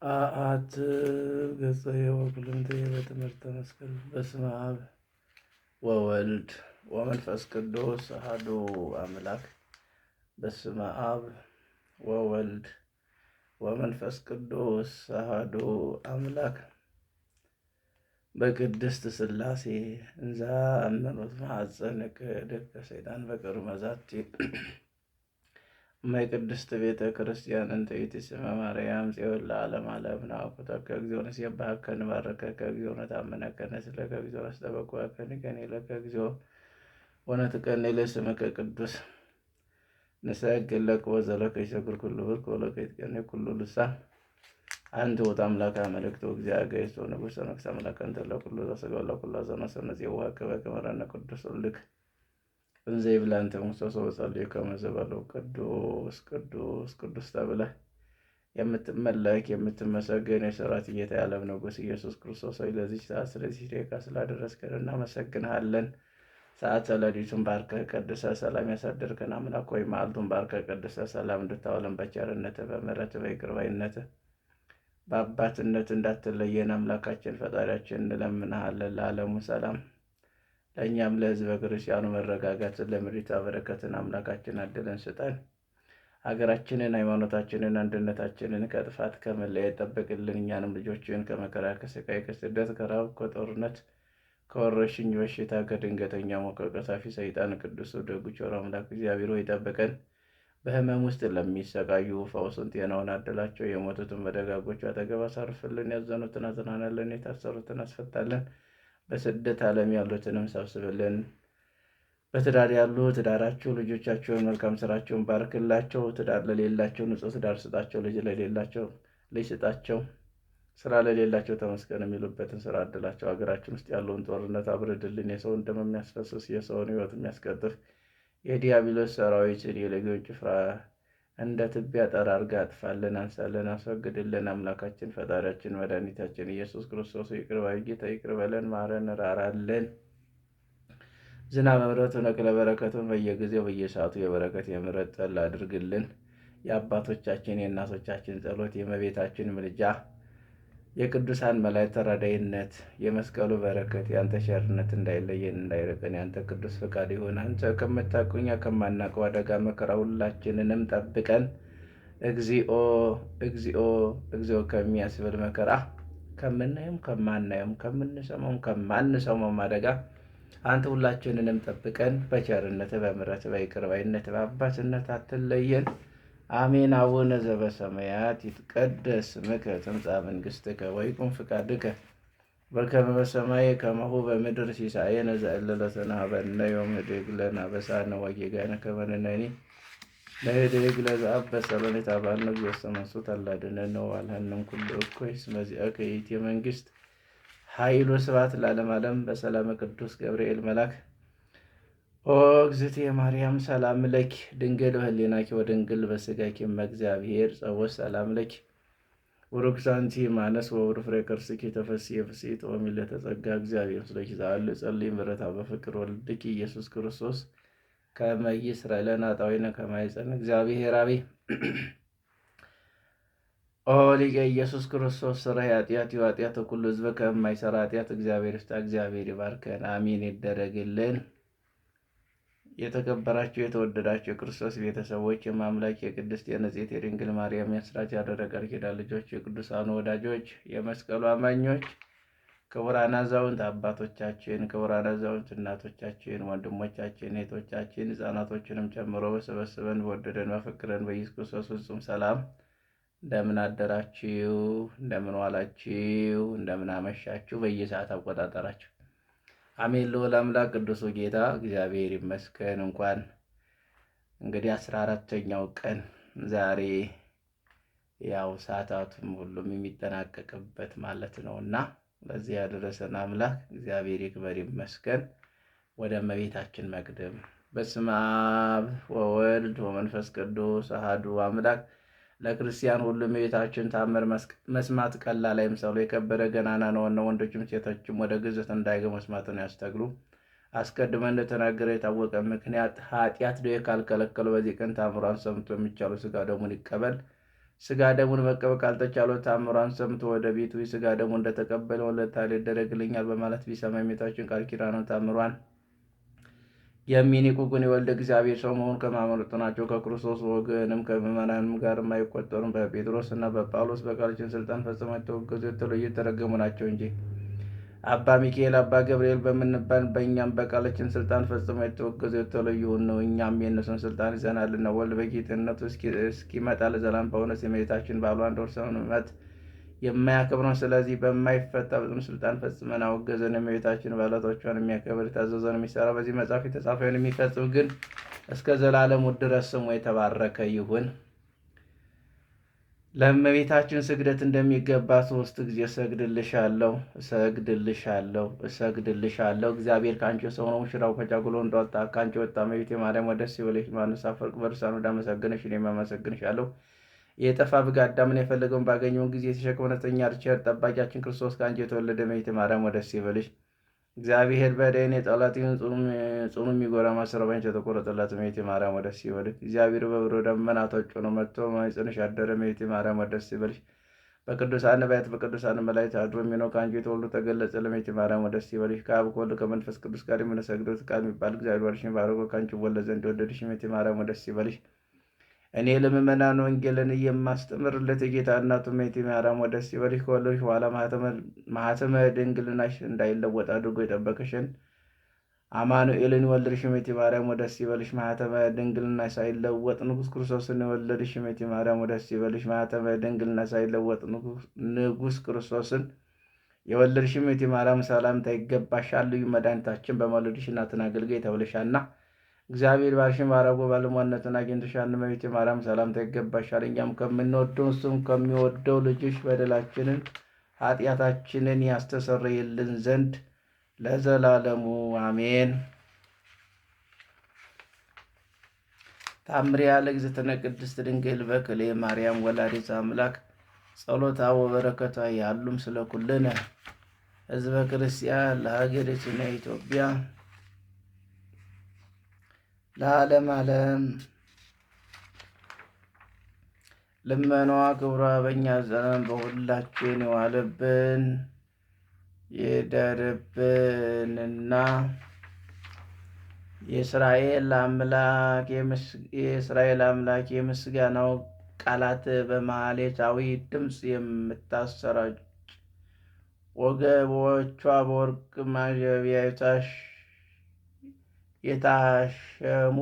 አአት ገጸ ወኩልንተ በትምህርተ መስቀል በስመ አብ ወወልድ ወመንፈስ ቅዱስ አሐዱ አምላክ። በስመ አብ ወወልድ ወመንፈስ ቅዱስ አሐዱ አምላክ። በቅድስት ሥላሴ እንዘ አመኖት ማኅፀንከ ደቀ ሰይጣን በቀሩ መዛቲ እማይ ቅድስት ቤተ ክርስቲያን እንተ ይእትስመ ማርያም ጽዮን ለዓለመ ዓለም ናኩተከ እግዚኦ ንሴብሐከ ንባርከከ እግዚኦ ነታምነከ ንስእለከ እግዚኦ ነስተበኩዐከ ንገኒለከ እግዚኦ ወነትቀነይ ለስምከ ቅዱስ ንሰግድ ለከ ወዘለከ ይሰግድ ኩሉ ብርክ ወለከ ይትቀነይ ኩሉ ልሳን አንተ ውእቱ አምላከ አማልክት ወእግዚአ አጋዕዝተ ወንጉሠ ነገሥት አምላከ እንተ ለኩሉ ዘሥጋ ወለኩሉ ዘነፍስ ነፄውዐከ በከመ ረድኤነ ቅዱስ ወልድከ እንዘ ይብላ እንተ ሙሴ ወጸልዩ ከመ ዘበለው ቅዱስ ቅዱስ ቅዱስ ተብለህ የምትመለክ የምትመሰገን የሠራዊት ጌታ የዓለም ንጉሥ ኢየሱስ ክርስቶስ ሆይ ለዚች ሰዓት ስለዚህ ደቂቃ ስላደረስከን እናመሰግንሃለን። ሰዓተ ሌሊቱን ባርከህ ቀድሰህ ሰላም ያሳደርከን አምላክ ሆይ መዓልቱን ባርከህ ቀድሰህ ሰላም እንድታውለን በቸርነትህ በምሕረትህ በይቅር ባይነትህ በአባትነት እንዳትለየን አምላካችን ፈጣሪያችን እንለምንሃለን። ለዓለሙ ሰላም ለእኛም ለሕዝበ ክርስቲያኑ መረጋጋትን ለምድሪቷ በረከትን አምላካችን አድለን ስጠን። ሀገራችንን፣ ሃይማኖታችንን፣ አንድነታችንን ከጥፋት ከመለየት ጠብቅልን። እኛንም ልጆችን ከመከራ ከስቃይ ከስደት ከረሃብ ከጦርነት ከወረሽኝ በሽታ ከድንገተኛ ሞት ከቀሳፊ ሰይጣን ቅዱሱ ደጉ ቸሩ አምላክ እግዚአብሔር ሆይ ጠብቀን። በሕመም ውስጥ ለሚሰቃዩ ፈውሱን ጤናውን አድላቸው። የሞቱትን በደጋጎቹ አጠገብ አሳርፍልን። ያዘኑትን አጽናናልን። የታሰሩትን አስፈታልን። በስደት ዓለም ያሉትንም ሰብስብልን። በትዳር ያሉ ትዳራቸው፣ ልጆቻቸውን መልካም ስራቸውን ባርክላቸው። ትዳር ለሌላቸው ንጹሕ ትዳር ስጣቸው። ልጅ ለሌላቸው ልጅ ስጣቸው። ስራ ለሌላቸው ተመስገን የሚሉበትን ስራ አድላቸው። ሀገራችን ውስጥ ያለውን ጦርነት አብርድልን። የሰውን ደም የሚያስፈስስ የሰውን ሕይወት የሚያስቀጥፍ የዲያብሎስ ሰራዊትን የሌጊዮን ጭፍራ እንደ ትቢያ ጠራርጋ አጥፋልን፣ አንሳልን፣ አስወግድልን። አምላካችን ፈጣሪያችን መድኃኒታችን ኢየሱስ ክርስቶስ ይቅር ባይ ጌታ ይቅር በለን፣ ማረን፣ ራራልን። ዝናብ ምሕረቱን እክለ በረከቱን በየጊዜው በየሰዓቱ የበረከት የምሕረት ጠል አድርግልን። የአባቶቻችን የእናቶቻችን ጸሎት፣ የእመቤታችን ምልጃ፣ የቅዱሳን መላእክት ተራዳኢነት፣ የመስቀሉ በረከት፣ የአንተ ቸርነት እንዳይለየን እንዳይርቀን የአንተ ቅዱስ ፈቃድ ይሁን። አንተ ከምታውቀው እኛ ከማናውቀው አደጋ መከራ ሁላችንንም ጠብቀን። እግዚኦ እግዚኦ እግዚኦ ከሚያስብል መከራ ከምናየውም ከማናየውም ከምንሰማውም ከማንሰማውም አደጋ አንተ ሁላችንንም ጠብቀን። በቸርነትህ በምሕረትህ በይቅር ባይነትህ በአባትነት አትለየን። አሜን። አቡነ ዘበሰማያት ይትቀደስ ስምከ ትምጻእ መንግሥትከ ወይኩን ፈቃድከ በከመ በሰማይ ከማሁ በምድር ሲሳየነ ዘለለዕለትነ ሀበነ ዮም ህድግ ለነ አበሳነ ወጌጋየነ ከመ ንሕነኒ ንህድግ ለዘአበሰ ለነ ኢታብአነ እግዚኦስተ መንሱት አላ አድኅነነ ወባልሐነ ኩሉ እኩይ እስመ ዚአከ ይእቲ መንግሥት ኃይል ወስብሐት ለዓለመ ዓለም። በሰላመ ቅዱስ ገብርኤል መልአክ ኦ እግዝእትየ ማርያም ሰላም ለኪ ድንግል በህሊናኪ ወድንግል በሥጋኪ እመ እግዚአብሔር ጸወት ሰላም ለኪ ቡሩክት አንቲ እምአንስት ወቡሩክ ፍሬ ከርሥኪ ተፈሥሒ ፍሥሕት ወምልዕተ ጸጋ እግዚአብሔር ምስሌኪ ዛሉ ጸልይ ምሕረታ በፍቅር ወልድኪ ኢየሱስ ክርስቶስ ከመ ይሥረይ ለነ ኃጣውኢነ ከመ ይጸን እግዚአብሔር አብይ ኦ ሊቀ ኢየሱስ ክርስቶስ ሥራይ ኃጢአት ኃጢአተ ኩሉ ሕዝብ ከማይሠራ ኃጢአት እግዚአብሔር ይፍታ። እግዚአብሔር ይባርከን። አሜን ይደረግልን። የተከበራችሁ የተወደዳችሁ የክርስቶስ ቤተሰቦች የማምላክ የቅድስት የንጽሕት የድንግል ማርያም የአስራት ያደረ ቃል ኪዳን ልጆች የቅዱሳኑ ወዳጆች የመስቀሉ አማኞች ክቡራን አዛውንት አባቶቻችን፣ ክቡራን አዛውንት እናቶቻችን፣ ወንድሞቻችን፣ እህቶቻችን ሕፃናቶችንም ጨምሮ በሰበሰበን በወደደን በፈቀረን በኢየሱስ ክርስቶስ ፍጹም ሰላም እንደምን አደራችሁ? እንደምን ዋላችሁ? እንደምን አመሻችሁ? በየሰዓት አቆጣጠራችሁ አሜን። ልዑል አምላክ ቅዱሱ ጌታ እግዚአብሔር ይመስገን። እንኳን እንግዲህ 14ተኛው ቀን ዛሬ ያው ሰዓታቱም ሁሉም የሚጠናቀቅበት ማለት ነው እና በዚህ ያደረሰን አምላክ እግዚአብሔር ይክበር ይመስገን። ወደ እመቤታችን መቅደም። በስመ አብ ወወልድ ወመንፈስ ቅዱስ አሐዱ አምላክ። ለክርስቲያን ሁሉ እመቤታችን ታምር መስማት ቀላል አይምሰሉ፣ የከበረ ገናና ነውና ወንዶችም ሴቶችም ወደ ግዝት እንዳይገቡ መስማትን ያስተግሉ። አስቀድመን እንደተናገረ የታወቀ ምክንያት ኃጢአት ደዌ ካልከለከሉ በዚህ ቀን ታምሯን ሰምቶ የሚቻሉ ሥጋ ደሙን ይቀበል። ስጋ ደሙን መቀበል ካልተቻለው ታምሯን ሰምቶ ወደ ቤቱ ስጋ ደሙ እንደተቀበለ ወለታ ይደረግልኛል በማለት ቢሰማ የእመቤታችን ቃል ኪዳኗን ታምሯን የሚንቁ ግን የወልደ እግዚአብሔር ሰው መሆኑን ከማመኑ ናቸው። ከክርስቶስ ወገንም ከምዕመናንም ጋር አይቆጠሩም። በጴጥሮስ እና በጳውሎስ በቃላችን ስልጣን ፈጽመው የተወገዙ የተለዩ የተረገሙ ናቸው እንጂ። አባ ሚካኤል፣ አባ ገብርኤል በምንባል በእኛም በቃላችን ስልጣን ፈጽመው የተወገዙ የተለዩ ነው። እኛም የእነሱን ስልጣን ይዘናልና። ወልድ በጌትነቱ እስኪመጣ ለዘላለም በእውነት የእመቤታችን ባሏን ርሰመት የማያከብረን ስለዚህ በማይፈታ በጽኑ ስልጣን ፈጽመን አወገዘን። የእመቤታችን ባለቶቿን የሚያከብር የታዘዘውን የሚሰራ በዚህ መጽሐፍ የተጻፈውን የሚፈጽም ግን እስከ ዘላለሙ ድረስ ስሙ የተባረከ ይሁን። ለእመቤታችን ስግደት እንደሚገባ 3 ጊዜ እሰግድልሻለሁ፣ እሰግድልሻለሁ፣ እሰግድልሻለሁ። እግዚአብሔር ከአንቺ ሰው ነው፣ ሙሽራው ከጫጉሎ እንደወጣ ከአንቺ ወጣ። እመቤቴ ማርያም ደስ ይበልሽ። ዮሐንስ አፈወርቅ በርሳኑ እንዳመሰገነሽ እኔም አመሰግንሻለሁ። የጠፋ በግ አዳምን የፈለገውን ባገኘውን ጊዜ የተሸከመ እውነተኛ ቸር ጠባቂያችን ክርስቶስ ከአንቺ የተወለደ እመቤቴ ማርያም ደስ ይበልሽ። እግዚአብሔር በደይን የጠላትን ጽኑ የሚጎራ ማሰሮ ባንቺ የተቆረጠላት እመቤቴ ማርያም ደስ ይበልሽ። እግዚአብሔር በብሩህ ደመና ተጭኖ መጥቶ በማኅፀንሽ ያደረ እመቤቴ ማርያም ደስ ይበልሽ። በቅዱሳን ነቢያት በቅዱሳን መላእክት አድሮ የሚኖር ከአንቺ የተወልዶ ተገለጸ እመቤቴ ማርያም ደስ ይበልሽ። ከአብ ከወልድ ከመንፈስ ቅዱስ ጋር የምንሰግደው ቃል የሚባል እግዚአብሔር ወልድሽን ባርኮ ከአንቺ ወለድ ዘንድ የወደድሽ እመቤቴ ማርያም ደስ ይበልሽ። እኔ ለምእመናን ወንጌልን የማስተምርለት የጌታ እናቱ እመቤቴ ማርያም ደስ ይበልሽ። ከወለድሽ በኋላ ማኅተመ ድንግልናሽ እንዳይለወጥ አድርጎ የጠበቀሽን አማኑኤልን የወለድሽ እመቤቴ ማርያም ደስ ይበልሽ። ማኅተመ ድንግልናሽ ሳይለወጥ ንጉሥ ክርስቶስን የወለድሽ እመቤቴ ማርያም ደስ ይበልሽ። ማኅተመ ድንግልናሽ ሳይለወጥ ንጉሥ ክርስቶስን የወለድሽ እመቤቴ ማርያም ሰላምታ ይገባሻል። ልዩ መድኃኒታችን በመውለድሽ እናትን አገልጋይ ተብለሻልና እግዚአብሔር ባርሽን ባረጎ ባለሟልነትን አግኝተሻል። እመቤቴ ማርያም ሰላምታ ይገባሻል። እኛም ከምንወደው እሱም ከሚወደው ልጅሽ በደላችንን ኃጢአታችንን ያስተሰርይልን ዘንድ ለዘላለሙ አሜን። ታምሪያ ለእግዝእትነ ቅድስት ድንግል በክሌ ማርያም ወላዲተ አምላክ ጸሎታ ወበረከቷ ያሉም ስለ ኩልነ ሕዝበ ክርስቲያን ለሀገሪቱና ኢትዮጵያ ለዓለም ዓለም ልመናዋ ክብሯ በእኛ ዘመን በሁላችን የዋለብን ይደርብንና የእስራኤል አምላክ የምስጋናው ቃላት በማኅሌታዊ ድምፅ የምታሰራጭ ወገቦቿ በወርቅ ማጀቢያ የታሸሙ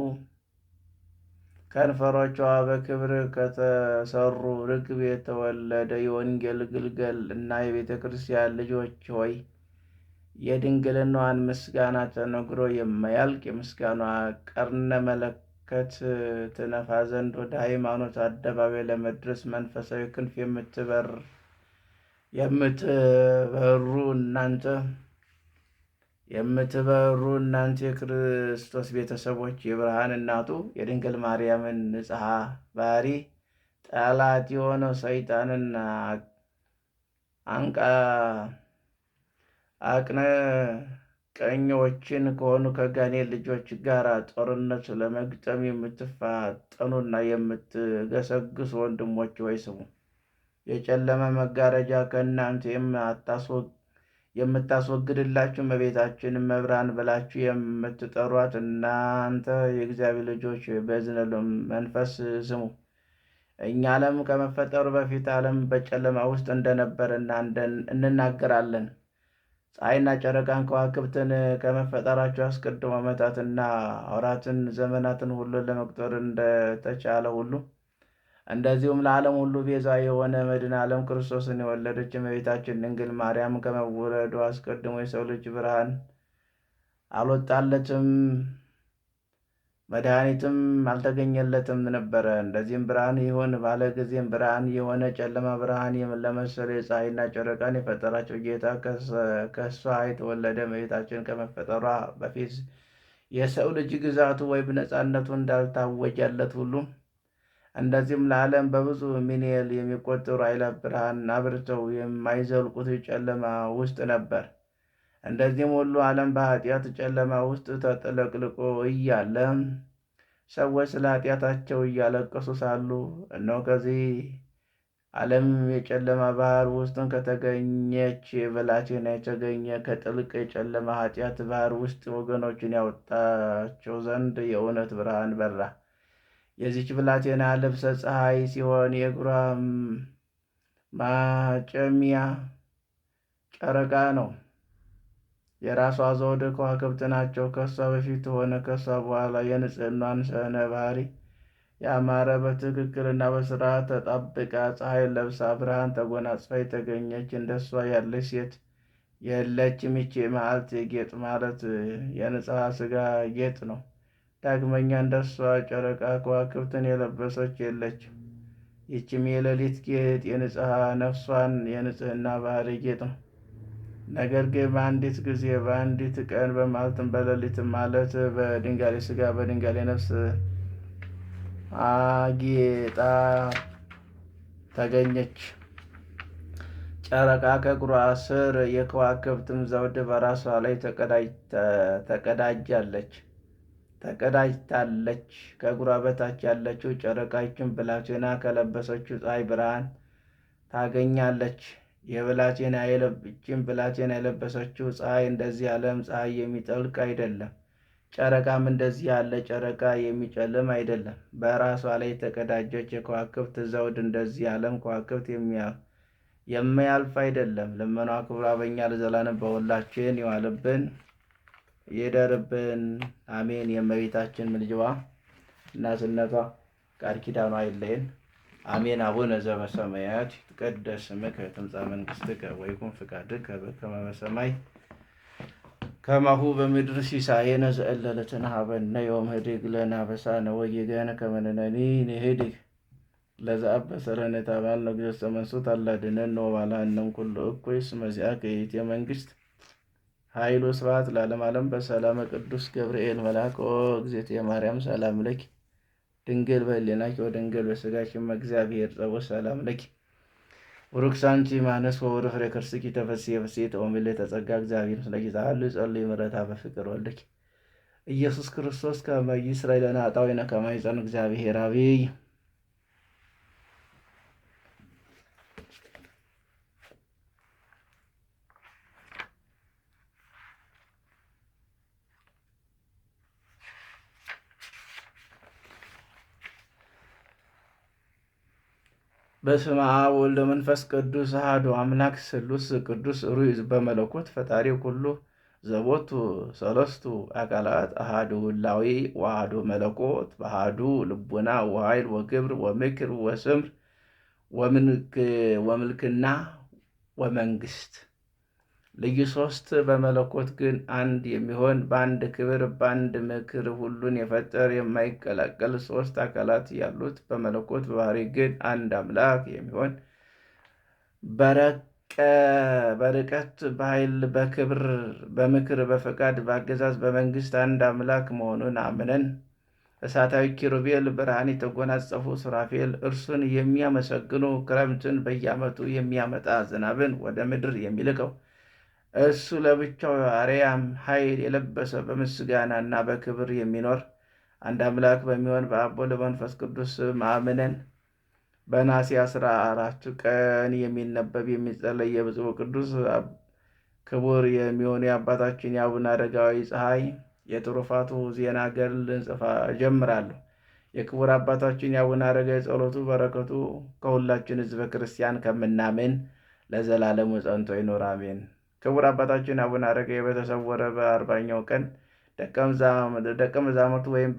ከንፈሮቿ በክብር ከተሰሩ ርግብ የተወለደ የወንጌል ግልገል እና የቤተ ክርስቲያን ልጆች ሆይ የድንግልናዋን ምስጋና ተነግሮ የማያልቅ የምስጋኗ ቀርነ መለከት ትነፋ ዘንድ ወደ ሃይማኖት አደባባይ ለመድረስ መንፈሳዊ ክንፍ የምትበሩ እናንተ የክርስቶስ ቤተሰቦች የብርሃን እናቱ የድንግል ማርያምን ንጽሐ ባህሪ ጠላት የሆነው ሰይጣንን አቅነቀኞችን ከሆኑ ከጋኔል ልጆች ጋር ጦርነት ለመግጠም የምትፋጠኑና የምትገሰግሱ ወንድሞች ወይ ስሙ። የጨለመ መጋረጃ ከእናንተ የምታስወግድላችሁ እመቤታችን መብራን ብላችሁ የምትጠሯት እናንተ የእግዚአብሔር ልጆች በእዝነ መንፈስ ስሙ። እኛ ዓለም ከመፈጠሩ በፊት ዓለም በጨለማ ውስጥ እንደነበረ እንናገራለን። ፀሐይና ጨረቃን ከዋክብትን ከመፈጠራቸው አስቀድሞ ዓመታትና ወራትን ዘመናትን ሁሉ ለመቁጠር እንደተቻለ ሁሉ እንደዚሁም ለዓለም ሁሉ ቤዛ የሆነ መድኃኔ ዓለም ክርስቶስን የወለደች እመቤታችን ድንግል ማርያም ከመወለዱ አስቀድሞ የሰው ልጅ ብርሃን አልወጣለትም፣ መድኃኒትም አልተገኘለትም ነበረ። እንደዚህም ብርሃን ይሁን ባለ ጊዜም ብርሃን የሆነ ጨለማ ብርሃን ለመሰለ የፀሐይና ጨረቃን የፈጠራቸው ጌታ ከእሷ የተወለደ እመቤታችን ከመፈጠሯ በፊት የሰው ልጅ ግዛቱ ወይም ነፃነቱ እንዳልታወጀለት ሁሉ እንደዚህም ለዓለም በብዙ ሚሊዮን የሚቆጠሩ ኃይላት ብርሃን አብርተው የማይዘልቁት ጨለማ ውስጥ ነበር። እንደዚህም ሁሉ ዓለም በኃጢአት ጨለማ ውስጥ ተጥለቅልቆ እያለ ሰዎች ስለ ኃጢአታቸው እያለቀሱ ሳሉ እነሆ ከዚህ ዓለምም የጨለማ ባህር ውስጥን ከተገኘች ብላቴና የተገኘ ከጥልቅ የጨለማ ኃጢአት ባህር ውስጥ ወገኖችን ያወጣቸው ዘንድ የእውነት ብርሃን በራ። የዚች ብላቴና ልብሰ ፀሐይ ሲሆን የእግሯ ማጨሚያ ጨረቃ ነው። የራሷ ዘውድ ከዋክብት ናቸው። ከእሷ በፊት ሆነ ከእሷ በኋላ የንጽሕናዋን ስነ ባህሪ ያማረ በትክክልና በስርዓት ተጣብቃ ፀሐይን ለብሳ ብርሃን ተጎናጽፋ የተገኘች እንደሷ ያለች ሴት የለችም። ይህች የመዓልት ጌጥ ማለት የንጽሐ ሥጋ ጌጥ ነው። ዳግመኛ እንደሷ ጨረቃ ከዋክብትን የለበሰች የለችም። ይህችም የሌሊት ጌጥ የንጽሐ ነፍሷን የንጽሕና ባህሪ ጌጥ ነው። ነገር ግን በአንዲት ጊዜ በአንዲት ቀን በመዓልትም በሌሊትም ማለት በድንጋሌ ሥጋ በድንጋሌ ነፍስ አጌጣ ተገኘች። ጨረቃ ከእግሯ ስር የከዋክብትም ዘውድ በራሷ ላይ ተቀዳጅታለች። ከእግሯ በታች ያለችው ጨረቃ ይህችን ብላቴና ከለበሰችው ፀሐይ ብርሃን ታገኛለች። ይህችን ብላቴና የለበሰችው ፀሐይ እንደዚህ ዓለም ፀሐይ የሚጠልቅ አይደለም። ጨረቃም እንደዚህ ያለ ጨረቃ የሚጨልም አይደለም። በራሷ ላይ የተቀዳጀች የከዋክብት ዘውድ እንደዚህ ዓለም ከዋክብት የማያልፍ አይደለም። ልመኗ ክብሯ በእኛ ለዘላለም በሁላችን ይዋልብን ይደርብን፣ አሜን። የእመቤታችን ምልጃዋ እናትነቷ ቃል ኪዳኗ አይለየን፣ አሜን። አቡነ ዘበሰማያት ይትቀደስ ስምከ ትምጻእ መንግሥትከ ወይኩን ፈቃድከ በከመ በሰማይ ከማሁ በምድር ሲሳየነ ዘለለዕለትነ ሀበነ ዮም ህድግ ለነ አበሳነ ወጌጋየነ ከመ ንሕነኒ ንህድግ ለዘአበሰ ለነ ኢታብአልነ እግዚእነ መንሱት አላድኅነነ ወባልሐነ እምኩሉ እኩይ እስመ ዚአከ ይእቲ መንግሥት ኃይል ወስብሐት ለዓለመ ዓለም። በሰላመ ቅዱስ ገብርኤል መልአክ ኦ እግዝእትየ ማርያም ሰላም ለኪ ድንግል በሕሊናኪ ወድንግል በሥጋኪ እም እግዚአብሔር ጸባኦት ሰላም ለኪ ቡሩክት አንቲ እምአንስት ወቡሩክ ፍሬ ከርሥኪ ተፈሥሒ ፍሥሕት ኦ ምልዕተ ጸጋ እግዚአብሔር ምስለኪ ጸአሉ ጸልዩ ምሕረታ በፍቅር ወልደኪ ኢየሱስ ክርስቶስ ከመ ይስረይ ለነ ኃጣውኢነ ከመ ይጸን እግዚአብሔር አብይ። በስመ አብ ወወልድ ወመንፈስ ቅዱስ አሐዱ አምላክ ስሉስ ቅዱስ ሩይ በመለኮት ፈጣሪ ኩሉ ዘቦቱ ሰለስቱ አካላት አሐዱ ህላዌ ወአሐዱ መለኮት በአሐዱ ልቡና ወኃይል ወግብር ወምክር ወስምር ወምልክና ወመንግስት። ልዩ ሶስት በመለኮት ግን አንድ የሚሆን በአንድ ክብር በአንድ ምክር ሁሉን የፈጠር የማይቀላቀል ሶስት አካላት ያሉት በመለኮት በባህሪ ግን አንድ አምላክ የሚሆን በርቀት በኃይል በክብር በምክር በፈቃድ በአገዛዝ በመንግስት አንድ አምላክ መሆኑን አምነን እሳታዊ ኪሩቤል ብርሃን የተጎናጸፉ ሱራፌል እርሱን የሚያመሰግኑ ክረምትን በየዓመቱ የሚያመጣ ዝናብን ወደ ምድር የሚልከው እሱ ለብቻው አርያም ኃይል የለበሰ በምስጋና እና በክብር የሚኖር አንድ አምላክ በሚሆን በአብ ወወልድ በመንፈስ ቅዱስ አምነን በነሐሴ 14 ቀን የሚነበብ የሚጸለይ የብፁዕ ቅዱስ ክቡር የሚሆኑ የአባታችን የአቡነ አረጋዊ ፀሐይ የትሩፋቱ ዜና ገድል እንጽፋ ጀምራለሁ። የክቡር አባታችን የአቡነ አረጋዊ ጸሎቱ በረከቱ ከሁላችን ሕዝበ ክርስቲያን ከምናምን ለዘላለሙ ጸንቶ ይኑር አሜን። ክቡር አባታችን አቡነ አረጋዊ በተሰወረ በ40ኛው ቀን ደቀ መዛሙርቱ ወይም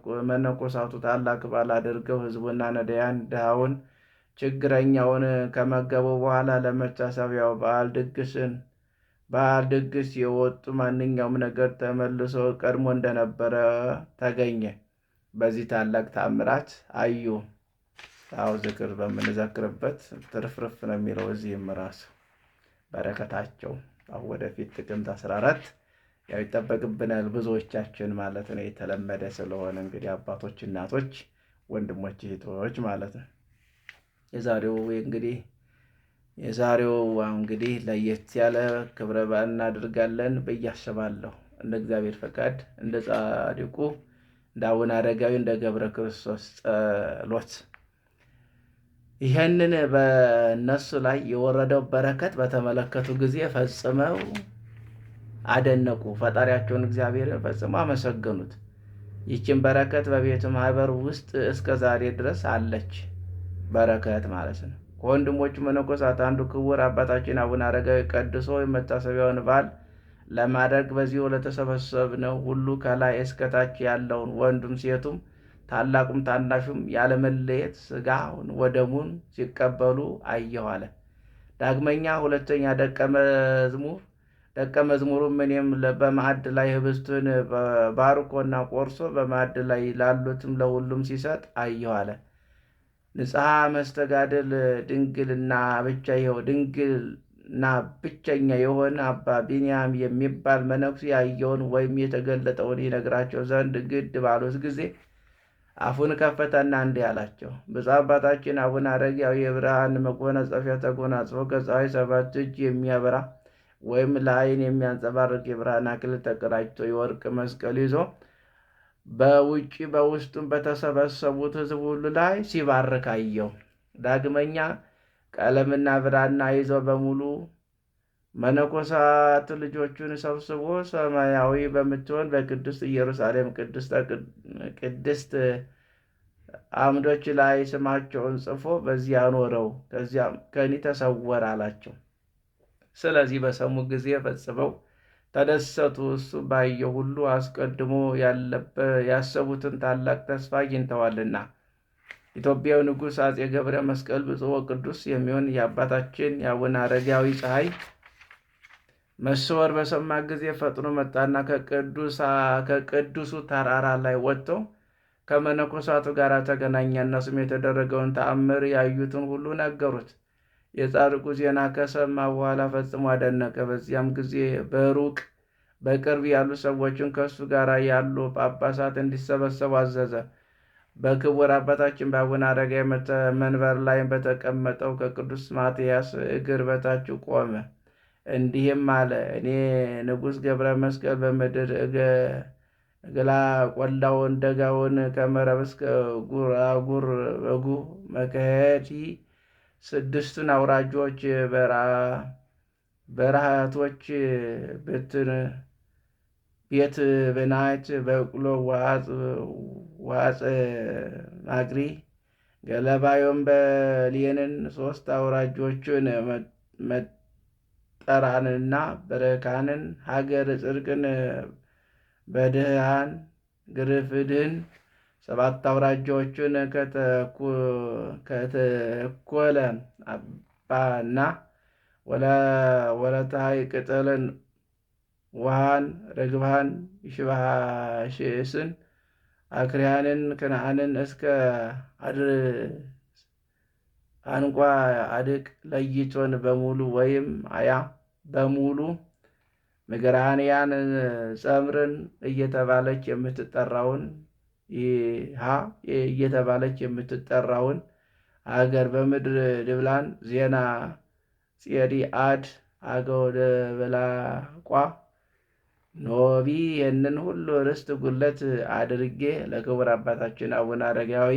በመነኮሳቱ ታላቅ በዓል አድርገው ሕዝቡና ነዳያን ድሃውን ችግረኛውን ከመገቡ በኋላ ለመታሰቢያው በዓል ድግስ የወጡ ማንኛውም ነገር ተመልሶ ቀድሞ እንደነበረ ተገኘ። በዚህ ታላቅ ተአምራት አዩ። አዎ ዝክር በምንዘክርበት ትርፍርፍ ነው የሚለው። እዚህም ራሱ በረከታቸው ወደፊት ጥቅምት 14 ያው ይጠበቅብናል ብዙዎቻችን ማለት ነው። የተለመደ ስለሆነ እንግዲህ አባቶች፣ እናቶች፣ ወንድሞች፣ እህቶች ማለት ነው። የዛሬው እንግዲህ ለየት ያለ ክብረ በዓል እናደርጋለን ብዬ አስባለሁ። እንደ እግዚአብሔር ፈቃድ እንደ ጻድቁ እንደ አቡነ አረጋዊ እንደ ገብረ ክርስቶስ ጸሎት ይህንን በእነሱ ላይ የወረደው በረከት በተመለከቱ ጊዜ ፈጽመው አደነቁ። ፈጣሪያቸውን እግዚአብሔርን ፈጽመው አመሰገኑት። ይችን በረከት በቤቱ ማህበር ውስጥ እስከ ዛሬ ድረስ አለች። በረከት ማለት ነው። ከወንድሞቹ መነኮሳት አንዱ ክቡር አባታችን አቡነ አረጋዊ ቀድሶ የመታሰቢያውን በዓል ለማድረግ በዚሁ ለተሰበሰብነው ሁሉ ከላይ እስከታች ያለውን ወንዱም ሴቱም ታላቁም ታናሹም ያለመለየት ሥጋውን ወደሙን ሲቀበሉ አየሁ አለ። ዳግመኛ ሁለተኛ ደቀ መዝሙሩም እኔም በማዕድ ላይ ህብስቱን ባርኮና ቆርሶ በማዕድ ላይ ላሉትም ለሁሉም ሲሰጥ አየሁ አለ። ንጽሐ መስተጋድል ድንግልና ብቸኛ የሆነ አባ ቢንያም የሚባል መነኩሴ ያየውን ወይም የተገለጠውን ይነግራቸው ዘንድ ግድ ባሉት ጊዜ አፉን ከፈተና እንዲህ አላቸው። ብፁዕ አባታችን አቡነ አረጋዊ የብርሃን መጎናጸፊያ ተጎናጽፎ ከፀሐይ 7 እጅ የሚያበራ ወይም ለዓይን የሚያንጸባርቅ የብርሃን አክሊል ተቀዳጅቶ የወርቅ መስቀል ይዞ በውጭ በውስጡም በተሰበሰቡት ሕዝብ ሁሉ ላይ ሲባርክ አየሁ። ዳግመኛ ቀለምና ብራና ይዞ በሙሉ መነኮሳት ልጆቹን ሰብስቦ ሰማያዊ በምትሆን በቅድስት ኢየሩሳሌም ቅድስት አምዶች ላይ ስማቸውን ጽፎ በዚያ አኖረው። ከዚያም ከእኔ ተሰወረ አላቸው። ስለዚህ በሰሙ ጊዜ ፈጽመው ተደሰቱ። እሱ ባየው ሁሉ አስቀድሞ ያሰቡትን ታላቅ ተስፋ አግኝተዋልና። ኢትዮጵያዊ ንጉሥ አጼ ገብረ መስቀል ብፁዕ ወቅዱስ የሚሆን የአባታችን የአቡነ አረጋዊ ፀሐይ መሰወር በሰማ ጊዜ ፈጥኖ መጣና ከቅዱሱ ተራራ ላይ ወጥቶ ከመነኮሳቱ ጋር ተገናኘ። እነሱም የተደረገውን ተአምር ያዩትን ሁሉ ነገሩት። የጻድቁ ዜና ከሰማ በኋላ ፈጽሞ አደነቀ። በዚያም ጊዜ በሩቅ በቅርብ ያሉ ሰዎችን ከእሱ ጋር ያሉ ጳጳሳት እንዲሰበሰቡ አዘዘ። በክቡር አባታችን በአቡነ አረጋዊ መንበር ላይ በተቀመጠው ከቅዱስ ማትያስ እግር በታች ቆመ። እንዲህም አለ። እኔ ንጉሥ ገብረ መስቀል በምድር እግላ ቆላውን ደጋውን ከመረብ እስከ ጉራጉር በጉ መከሄድ 6ቱን አውራጆች በረሃቶች ቤት ብናት በቅሎ ዋጽ ማግሪ ገለባዮም በሊየንን 3 አውራጆቹን መጠራንና በረካንን ሀገር ጽድቅን በድሃን ግርፍድህን 7 አውራጃዎቹን ከተኮለ አባና ወለታይ ቅጠልን ውሃን ረግብሃን ይሽባሽስን አክሪያንን ከነአንን እስከ አንቋ አድቅ ለይቶን በሙሉ ወይም አያ በሙሉ ምግራንያን ጸምርን እየተባለች የምትጠራውን አገር በምድር ድብላን ዜና ጼዲ አድ አገው ደበላቋ ኖቢ ይህንን ሁሉ ርስት ጉለት አድርጌ ለክቡር አባታችን አቡነ አረጋዊ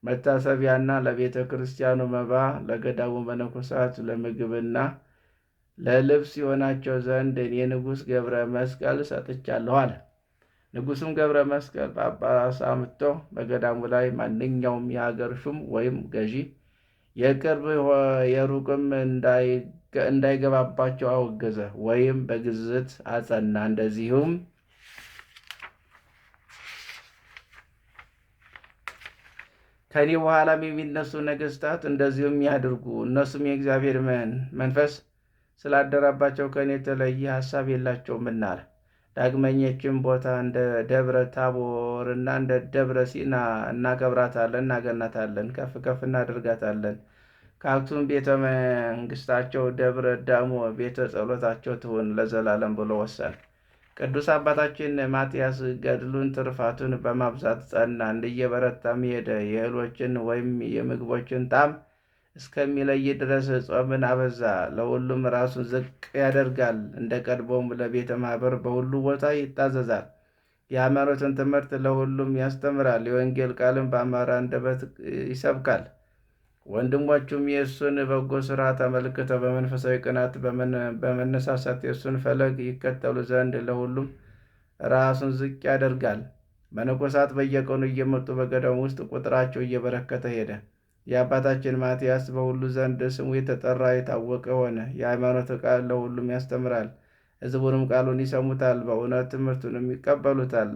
መታሰቢያና ለቤተ ክርስቲያኑ መባ ለገዳሙ መነኮሳት ለምግብና ለልብስ የሆናቸው ዘንድ እኔ ንጉሥ ገብረ መስቀል ሰጥቻለሁ አለ። ንጉሡም ገብረ መስቀል ጳጳስ አምጥቶ በገዳሙ ላይ ማንኛውም የሀገር ሹም ወይም ገዢ የቅርብ የሩቅም እንዳይገባባቸው አወገዘ ወይም በግዝት አጸና። እንደዚሁም ከኔ በኋላም የሚነሱ ነገሥታት እንደዚሁም ያድርጉ። እነሱም የእግዚአብሔር መንፈስ ስላደረባቸው ከኔ የተለየ ሐሳብ የላቸውምና አለ። ዳግመኞችም ቦታ እንደ ደብረ ታቦርና እንደ ደብረ ሲና እናከብራታለን፣ እናገናታለን፣ ከፍ ከፍ እናደርጋታለን። ከአክሱም ቤተ መንግሥታቸው ደብረ ዳሞ ቤተ ጸሎታቸው ትሁን ለዘላለም ብሎ ወሰነ። ቅዱስ አባታችን ማትያስ ገድሉን ትርፋቱን በማብዛት ጸና። እንደየበረታም ሄደ። የእህሎችን ወይም የምግቦችን ጣዕም እስከሚለይ ድረስ ጾምን አበዛ። ለሁሉም ራሱን ዝቅ ያደርጋል። እንደ ቀድሞውም ለቤተ ማኅበር በሁሉ ቦታ ይታዘዛል። የሃይማኖትን ትምህርት ለሁሉም ያስተምራል። የወንጌል ቃልን በአማረ አንደበት ይሰብካል። ወንድሞቹም የእሱን በጎ ሥራ ተመልክተው በመንፈሳዊ ቅናት በመነሳሳት የእሱን ፈለግ ይከተሉ ዘንድ ለሁሉም ራሱን ዝቅ ያደርጋል። መነኮሳት በየቀኑ እየመጡ በገዳሙ ውስጥ ቁጥራቸው እየበረከተ ሄደ። የአባታችን ማትያስ በሁሉ ዘንድ ስሙ የተጠራ የታወቀ ሆነ። የሃይማኖት ቃል ለሁሉም ያስተምራል። ሕዝቡንም ቃሉን ይሰሙታል፣ በእውነት ትምህርቱንም ይቀበሉታል።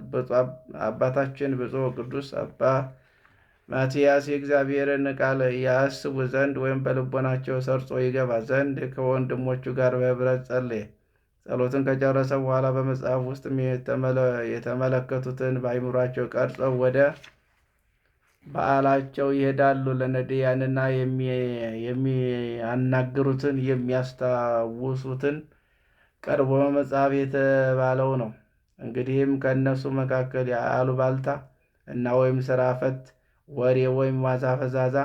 አባታችን ብፁዕ ቅዱስ አባ ማትያስ የእግዚአብሔርን ቃል ያስቡ ዘንድ ወይም በልቦናቸው ሰርጾ ይገባ ዘንድ ከወንድሞቹ ጋር በኅብረት ጸለየ። ጸሎትን ከጨረሰ በኋላ በመጽሐፍ ውስጥ የተመለከቱትን በአእምሯቸው ቀርጸው ወደ በዓላቸው ይሄዳሉ። ለነዳያንና የሚያናግሩትን የሚያስታውሱትን ቀርቦ መጽሐፍ የተባለው ነው። እንግዲህም ከእነሱ መካከል አሉባልታ እና ወይም ሥራ ፈት ወሬ ወይም ዋዛ ፈዛዛ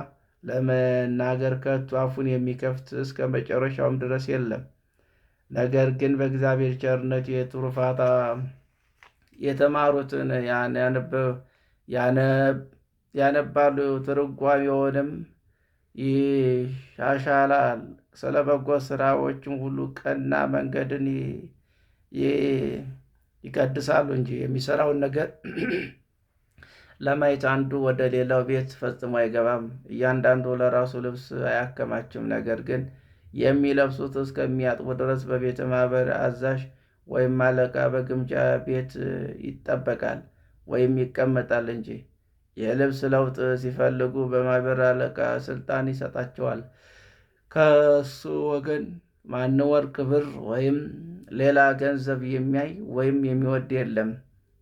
ለመናገር ከቶ አፉን የሚከፍት እስከ መጨረሻውም ድረስ የለም። ነገር ግን በእግዚአብሔር ቸርነት የትሩፋት የተማሩትን ያነባሉ፣ ትርጓሜውንም ይሻሻላል። ስለ በጎ ሥራዎችም ሁሉ ቀና መንገድን ይቀድሳሉ እንጂ የሚሠራውን ነገር ለማየት አንዱ ወደ ሌላው ቤት ፈጽሞ አይገባም። እያንዳንዱ ለራሱ ልብስ አያከማችም። ነገር ግን የሚለብሱት እስከሚያጥቡ ድረስ በቤተ ማኅበር አዛዥ ወይም አለቃ በግምጃ ቤት ይጠበቃል ወይም ይቀመጣል እንጂ። የልብስ ለውጥ ሲፈልጉ በማኅበር አለቃ ስልጣን ይሰጣቸዋል። ከእሱ ወገን ማንም ወርቅ፣ ብር ወይም ሌላ ገንዘብ የሚያይ ወይም የሚወድ የለም።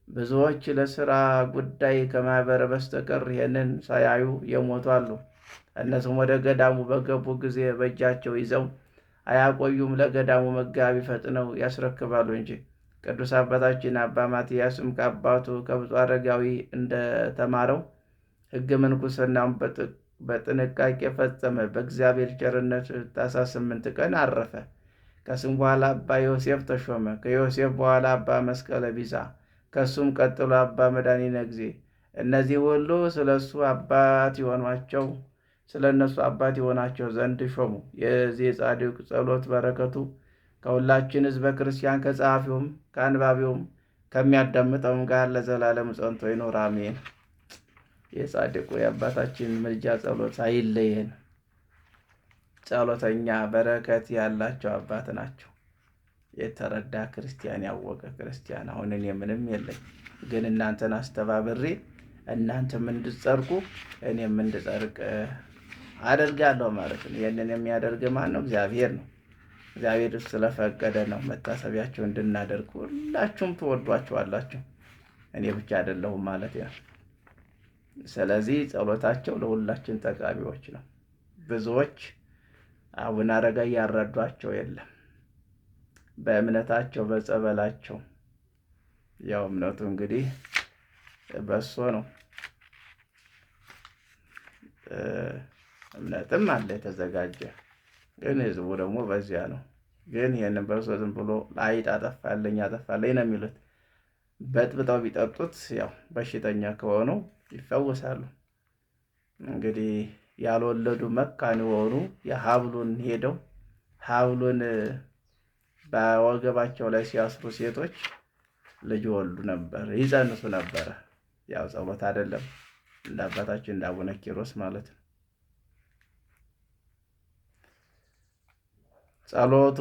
ብዙዎች ለሥራ ጉዳይ ከማኅበር በስተቀር ይህንን ሳያዩ የሞቱ አሉ። እነሱም ወደ ገዳሙ በገቡ ጊዜ በእጃቸው ይዘው አያቆዩም፣ ለገዳሙ መጋቢ ፈጥነው ያስረክባሉ እንጂ። ቅዱስ አባታችን አባ ማትያስም ከአባቱ ከብፁዕ አረጋዊ እንደተማረው ሕገ ምንኩስናውን በጥንቃቄ ፈጸመ። በእግዚአብሔር ቸርነት ታኅሳስ 8 ቀን አረፈ። ከስም በኋላ አባ ዮሴፍ ተሾመ። ከዮሴፍ በኋላ አባ መስቀለ ቢዛ፣ ከሱም ቀጥሎ አባ መድኃኒነ ጊዜ። እነዚህ ሁሉ ስለ እነሱ አባት የሆናቸው ዘንድ ሾሙ። የዚህ ጻድቅ ጸሎት በረከቱ ከሁላችን ሕዝበ ክርስቲያን ከጸሐፊውም ከአንባቢውም ከሚያዳምጠውም ጋር ለዘላለም ጸንቶ ይኖር አሜን። የጻድቁ የአባታችን ምልጃ ጸሎት አይለየን። ጸሎተኛ በረከት ያላቸው አባት ናቸው። የተረዳ ክርስቲያን፣ ያወቀ ክርስቲያን። አሁን እኔ ምንም የለኝ፣ ግን እናንተን አስተባብሬ እናንተም እንድትጸድቁ እኔም እንድጸድቅ አደርጋለሁ ማለት ነው። ይህንን የሚያደርግ ማን ነው? እግዚአብሔር ነው። እግዚአብሔር ስለፈቀደ ነው መታሰቢያቸው እንድናደርግ። ሁላችሁም ትወዷቸዋላችሁ፣ እኔ ብቻ አይደለሁም ማለት ነው። ስለዚህ ጸሎታቸው ለሁላችን ጠቃሚዎች ነው። ብዙዎች አቡነ አረጋዊ ያረዷቸው የለም። በእምነታቸው በጸበላቸው፣ ያው እምነቱ እንግዲህ በሶ ነው። እምነትም አለ የተዘጋጀ፣ ግን ህዝቡ ደግሞ በዚያ ነው። ግን ይህንን በሶ ዝም ብሎ አይጥ አጠፋለኝ ነው የሚሉት። በጥብጠው ቢጠጡት ያው በሽተኛ ከሆኑ ይፈወሳሉ። እንግዲህ ያልወለዱ መካን የሆኑ የሀብሉን ሄደው ሀብሉን በወገባቸው ላይ ሲያስሩ ሴቶች ልጅ ወልዱ ነበር፣ ይጸንሱ ነበረ። ያው ጸሎት አይደለም፣ እንደ አባታችን እንደ አቡነ ኪሮስ ማለት ነው። ጸሎቱ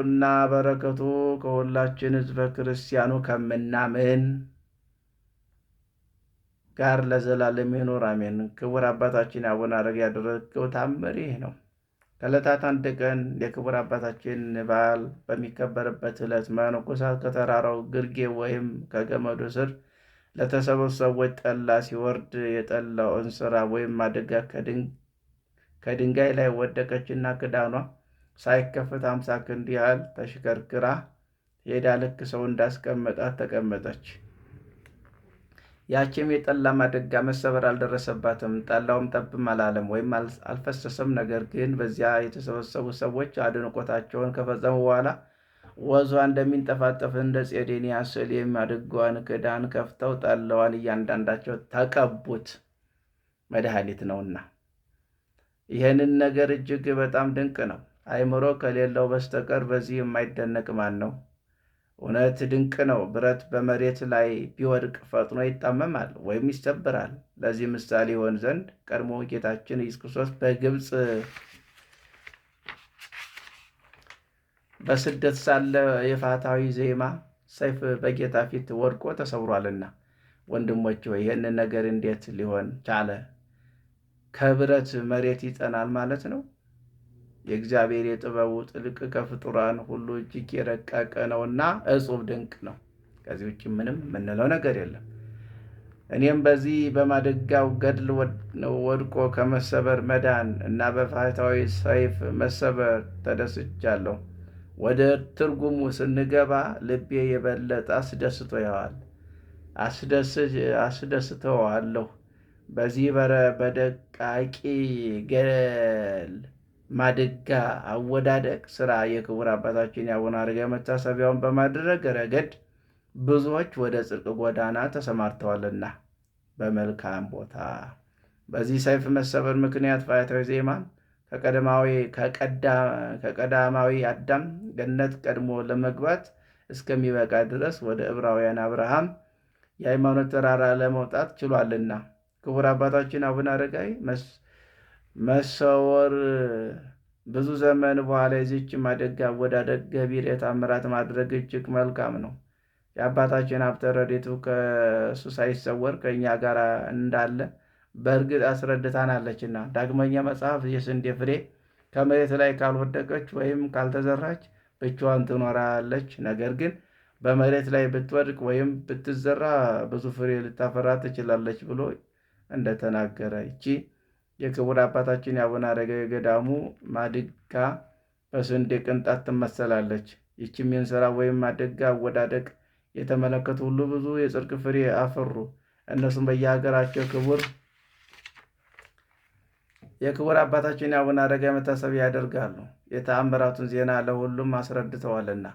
እና በረከቱ ከሁላችን ሕዝበ ክርስቲያኑ ከምናምን ጋር ለዘላለም ይኑር አሜን። ክቡር አባታችን አቡነ አረጋዊ ያደረገው ታምር ይህ ነው። ከዕለታት አንድ ቀን የክቡር አባታችን በዓል በሚከበርበት ዕለት መነኮሳት ከተራራው ግርጌ ወይም ከገመዱ ስር ለተሰበሰቡት ጠላ ሲወርድ የጠላው እንስራ ወይም ማድጋ ከድንጋይ ላይ ወደቀችና ክዳኗ ሳይከፈት 50 ክንድ ያህል ተሽከርክራ ሄዳ ልክ ሰው እንዳስቀመጣት ተቀመጠች። ያቺም የጠላ ማድጋ መሰበር አልደረሰባትም። ጠላውም ጠብም አላለም ወይም አልፈሰሰም። ነገር ግን በዚያ የተሰበሰቡ ሰዎች አድንቆታቸውን ከፈጸሙ በኋላ ወዟ እንደሚንጠፋጠፍ እንደ ጼዴንያ ስዕል የማድጋዋን ክዳን ከፍተው ጠላዋን እያንዳንዳቸው ተቀቡት፣ መድኃኒት ነውና። ይህንን ነገር እጅግ በጣም ድንቅ ነው። አእምሮ ከሌለው በስተቀር በዚህ የማይደነቅ ማን ነው? እውነት ድንቅ ነው። ብረት በመሬት ላይ ቢወድቅ ፈጥኖ ይጣመማል ወይም ይሰበራል። ለዚህ ምሳሌ ይሆን ዘንድ ቀድሞ ጌታችን ኢየሱስ ክርስቶስ በግብፅ በስደት ሳለ የፋታዊ ዜማ ሰይፍ በጌታ ፊት ወድቆ ተሰብሯልና። ወንድሞች ሆይ ይህንን ነገር እንዴት ሊሆን ቻለ? ከብረት መሬት ይጸናል ማለት ነው? የእግዚአብሔር የጥበቡ ጥልቅ ከፍጡራን ሁሉ እጅግ የረቀቀ ነውና እጹብ ድንቅ ነው። ከዚህ ውጭ ምንም የምንለው ነገር የለም። እኔም በዚህ በማደጋው ገድል ወድቆ ከመሰበር መዳን እና በፋታዊ ሰይፍ መሰበር ተደስቻለሁ። ወደ ትርጉሙ ስንገባ ልቤ የበለጠ አስደስተዋለሁ። በዚህ በደቃቂ ገል ማድጋ አወዳደቅ ስራ የክቡር አባታችን የአቡነ አረጋዊ መታሰቢያውን በማድረግ ረገድ ብዙዎች ወደ ጽድቅ ጎዳና ተሰማርተዋልና በመልካም ቦታ። በዚህ ሰይፍ መሰበር ምክንያት ፋታዊ ዜማን ከቀዳማዊ አዳም ገነት ቀድሞ ለመግባት እስከሚበቃ ድረስ ወደ ዕብራውያን አብርሃም የሃይማኖት ተራራ ለመውጣት ችሏልና። ክቡር አባታችን አቡነ አረጋዊ መሰወር ብዙ ዘመን በኋላ የዚች ማደጋ አወዳደቅ ገቢር የታምራት ማድረግ እጅግ መልካም ነው። የአባታችን ሀብተ ረድኤቱ ከእሱ ሳይሰወር ከእኛ ጋር እንዳለ በእርግጥ አስረድታናለችና። ዳግመኛ መጽሐፍ የስንዴ ፍሬ ከመሬት ላይ ካልወደቀች ወይም ካልተዘራች ብቻዋን ትኖራለች፣ ነገር ግን በመሬት ላይ ብትወድቅ ወይም ብትዘራ ብዙ ፍሬ ልታፈራ ትችላለች ብሎ እንደተናገረ ይቺ የክቡር አባታችን የአቡነ አረጋዊ ገዳሙ ማድጋ በስንዴ ቅንጣት ትመሰላለች። ይችም የእንስራ ወይም ማድጋ አወዳደቅ የተመለከቱ ሁሉ ብዙ የጽድቅ ፍሬ አፈሩ። እነሱም በየሀገራቸው የክቡር አባታችን የአቡነ አረጋዊ መታሰቢያ ያደርጋሉ። የተአምራቱን ዜና ለሁሉም አስረድተዋልና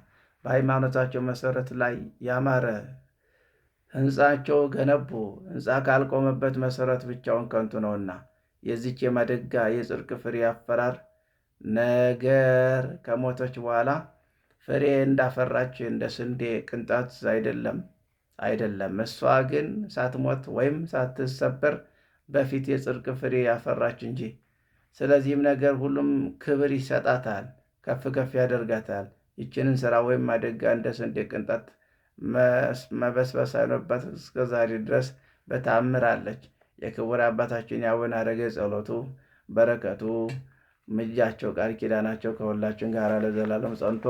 በሃይማኖታቸው መሰረት ላይ ያማረ ሕንፃቸው ገነቡ። ሕንፃ ካልቆመበት መሰረት ብቻውን ከንቱ ነውና። የዚች የማደጋ የጽድቅ ፍሬ አፈራር ነገር ከሞተች በኋላ ፍሬ እንዳፈራች እንደ ስንዴ ቅንጣት አይደለም። እሷ ግን ሳትሞት ወይም ሳትሰበር በፊት የጽድቅ ፍሬ ያፈራች እንጂ። ስለዚህም ነገር ሁሉም ክብር ይሰጣታል፣ ከፍ ከፍ ያደርጋታል። ይችንን ሥራ ወይም ማደጋ እንደ ስንዴ ቅንጣት መበስበስ አይኖርባት እስከ ዛሬ ድረስ በታምራለች። የክቡር አባታችን የአቡነ አረጋዊ ጸሎቱ፣ በረከቱ፣ ምልጃቸው፣ ቃል ኪዳናቸው ከሁላችን ጋር ለዘላለም ጸንቶ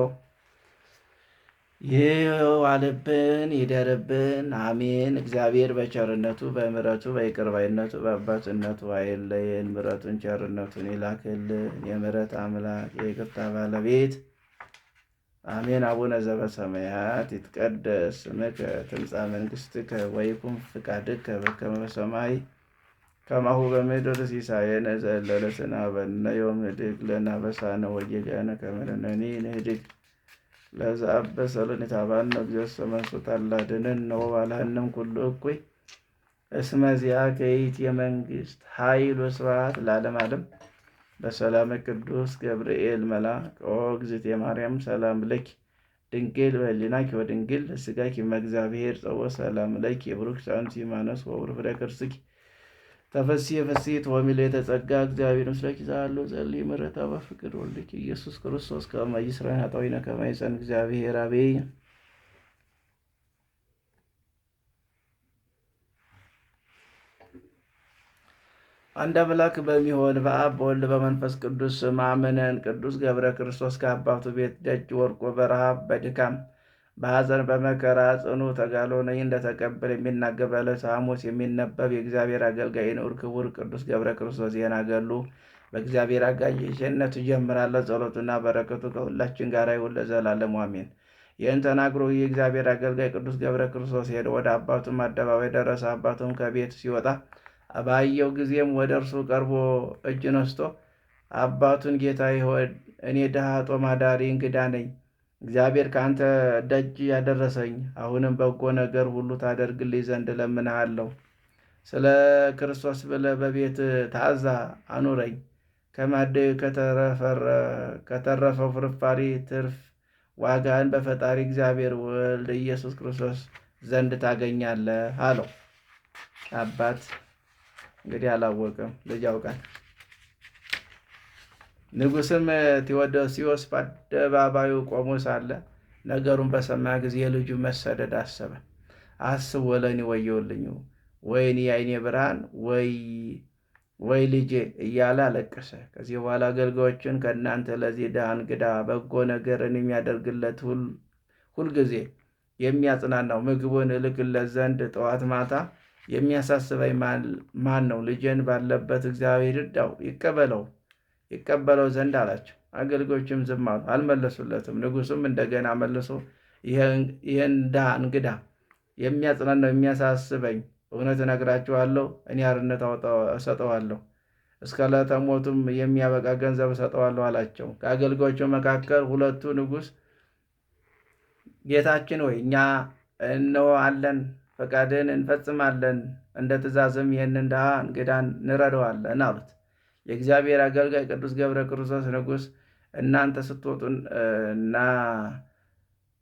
ይዋልብን ይደርብን፣ አሜን። እግዚአብሔር በቸርነቱ በምሕረቱ በይቅርባይነቱ በአባትነቱ አይለየን። ምሕረቱን ቸርነቱን ይላክልን። የምሕረት አምላክ የይቅርታ ባለቤት አሜን። አቡነ ዘበሰማያት ይትቀደስ ስምከ ትምጻእ መንግሥትከ ወይኩን ፍቃድከ በከመ በሰማይ ከማሁ በምድር ሲሳየነ ዘለለዕለትነ ሀበነ ዮም ንኅድግ ለነ አበሳነ ወጌጋየነ ከመ ንሕነኒ ንኅድግ ለዘአበሰ ለነ እግዚኦ መንሱት አላድኅነነ ወባልሐነም ኩሉ እኩይ እስመ ዚአከ ይእቲ መንግሥት ኃይል ወስብሐት ለዓለመ ዓለም። በሰላም ቅዱስ ገብርኤል መልአክ ኦ እግዝእትየ ማርያም ሰላም ለኪ ድንግል በኅሊናኪ ወድንግል በሥጋኪ እመ እግዚአብሔር ጸወ ሰላም ለኪ የብሩክት አንቲ እማነስ ወቡሩክ ፍሬ ከርሥኪ ተፈሥሒ ፍሥሕት ወምልዕተ ጸጋ እግዚአብሔር ምስለኪ ዛሎ ጸልዪ ምሕረተ በፍቅር ወልድኪ ኢየሱስ ክርስቶስ ከመ ይሥረይ ኃጣውኢነ ከመ ይጸን እግዚአብሔር አቤይ። አንድ አምላክ በሚሆን በአብ በወልድ በመንፈስ ቅዱስ ስም አምነን ቅዱስ ገብረ ክርስቶስ ከአባቱ ቤት ደጅ ወድቆ በረሃብ በድካም በሐዘን በመከራ ጽኑ ተጋድሎ እንደተቀበለ የሚናገር በዕለተ ሐሙስ የሚነበብ የእግዚአብሔር አገልጋይ ንዑድ ክቡር ቅዱስ ገብረ ክርስቶስ ዜና ገድሉ በእግዚአብሔር አጋዥነት እጀምራለሁ። ጸሎቱና በረከቱ ከሁላችን ጋር ይሁን ለዘላለሙ አሜን። ይህን ተናግሮ የእግዚአብሔር አገልጋይ ቅዱስ ገብረ ክርስቶስ ሄደ። ወደ አባቱም አደባባይ ደረሰ። አባቱም ከቤት ሲወጣ ባየው ጊዜም ወደ እርሱ ቀርቦ እጅ ነስቶ አባቱን ጌታዬ ሆይ እኔ ድሃ ጦም አዳሪ እንግዳ ነኝ። እግዚአብሔር ከአንተ ደጅ ያደረሰኝ፣ አሁንም በጎ ነገር ሁሉ ታደርግልኝ ዘንድ እለምንሃለሁ። ስለ ክርስቶስ ብለህ በቤት ታዛ አኑረኝ። ከማደዩ ከተረፈው ፍርፋሪ ትርፍ ዋጋን በፈጣሪ እግዚአብሔር ወልድ ኢየሱስ ክርስቶስ ዘንድ ታገኛለህ አለው። አባት እንግዲህ አላወቅም፣ ልጅ ያውቃል። ንጉሥም ቴዎዶስዮስ በአደባባዩ ቆሞ ሳለ ነገሩን በሰማ ጊዜ የልጁ መሰደድ አሰበ። አስቦ ለእኔ ወየውልኝ፣ ወይኔ የዓይኔ ብርሃን፣ ወይ ልጄ እያለ አለቀሰ። ከዚህ በኋላ አገልጋዮችን ከእናንተ ለዚህ ድሃ እንግዳ በጎ ነገርን የሚያደርግለት ሁልጊዜ የሚያጽናናው ምግቡን እልክለት ዘንድ ጠዋት ማታ የሚያሳስበኝ ማን ነው? ልጄን ባለበት እግዚአብሔር ይርዳው ይቀበለው ዘንድ አላቸው። አገልጋዮችም ዝም አሉ፣ አልመለሱለትም። ንጉሡም እንደገና መልሶ ይህን ድሃ እንግዳ የሚያጽናናው የሚያሳስበኝ እውነት እነግራችኋለሁ፣ እኔ አርነት እሰጠዋለሁ፣ እስከ ዕለተ ሞቱም የሚያበቃ ገንዘብ እሰጠዋለሁ አላቸው። ከአገልጋዮቹ መካከል ሁለቱ ንጉሥ ጌታችን ሆይ እኛ እነሆ አለን፣ ፈቃድህን እንፈጽማለን፣ እንደ ትእዛዝም ይህንን ድሃ እንግዳን እንረዳዋለን አሉት። የእግዚአብሔር አገልጋይ ቅዱስ ገብረ ክርስቶስ ንጉሥ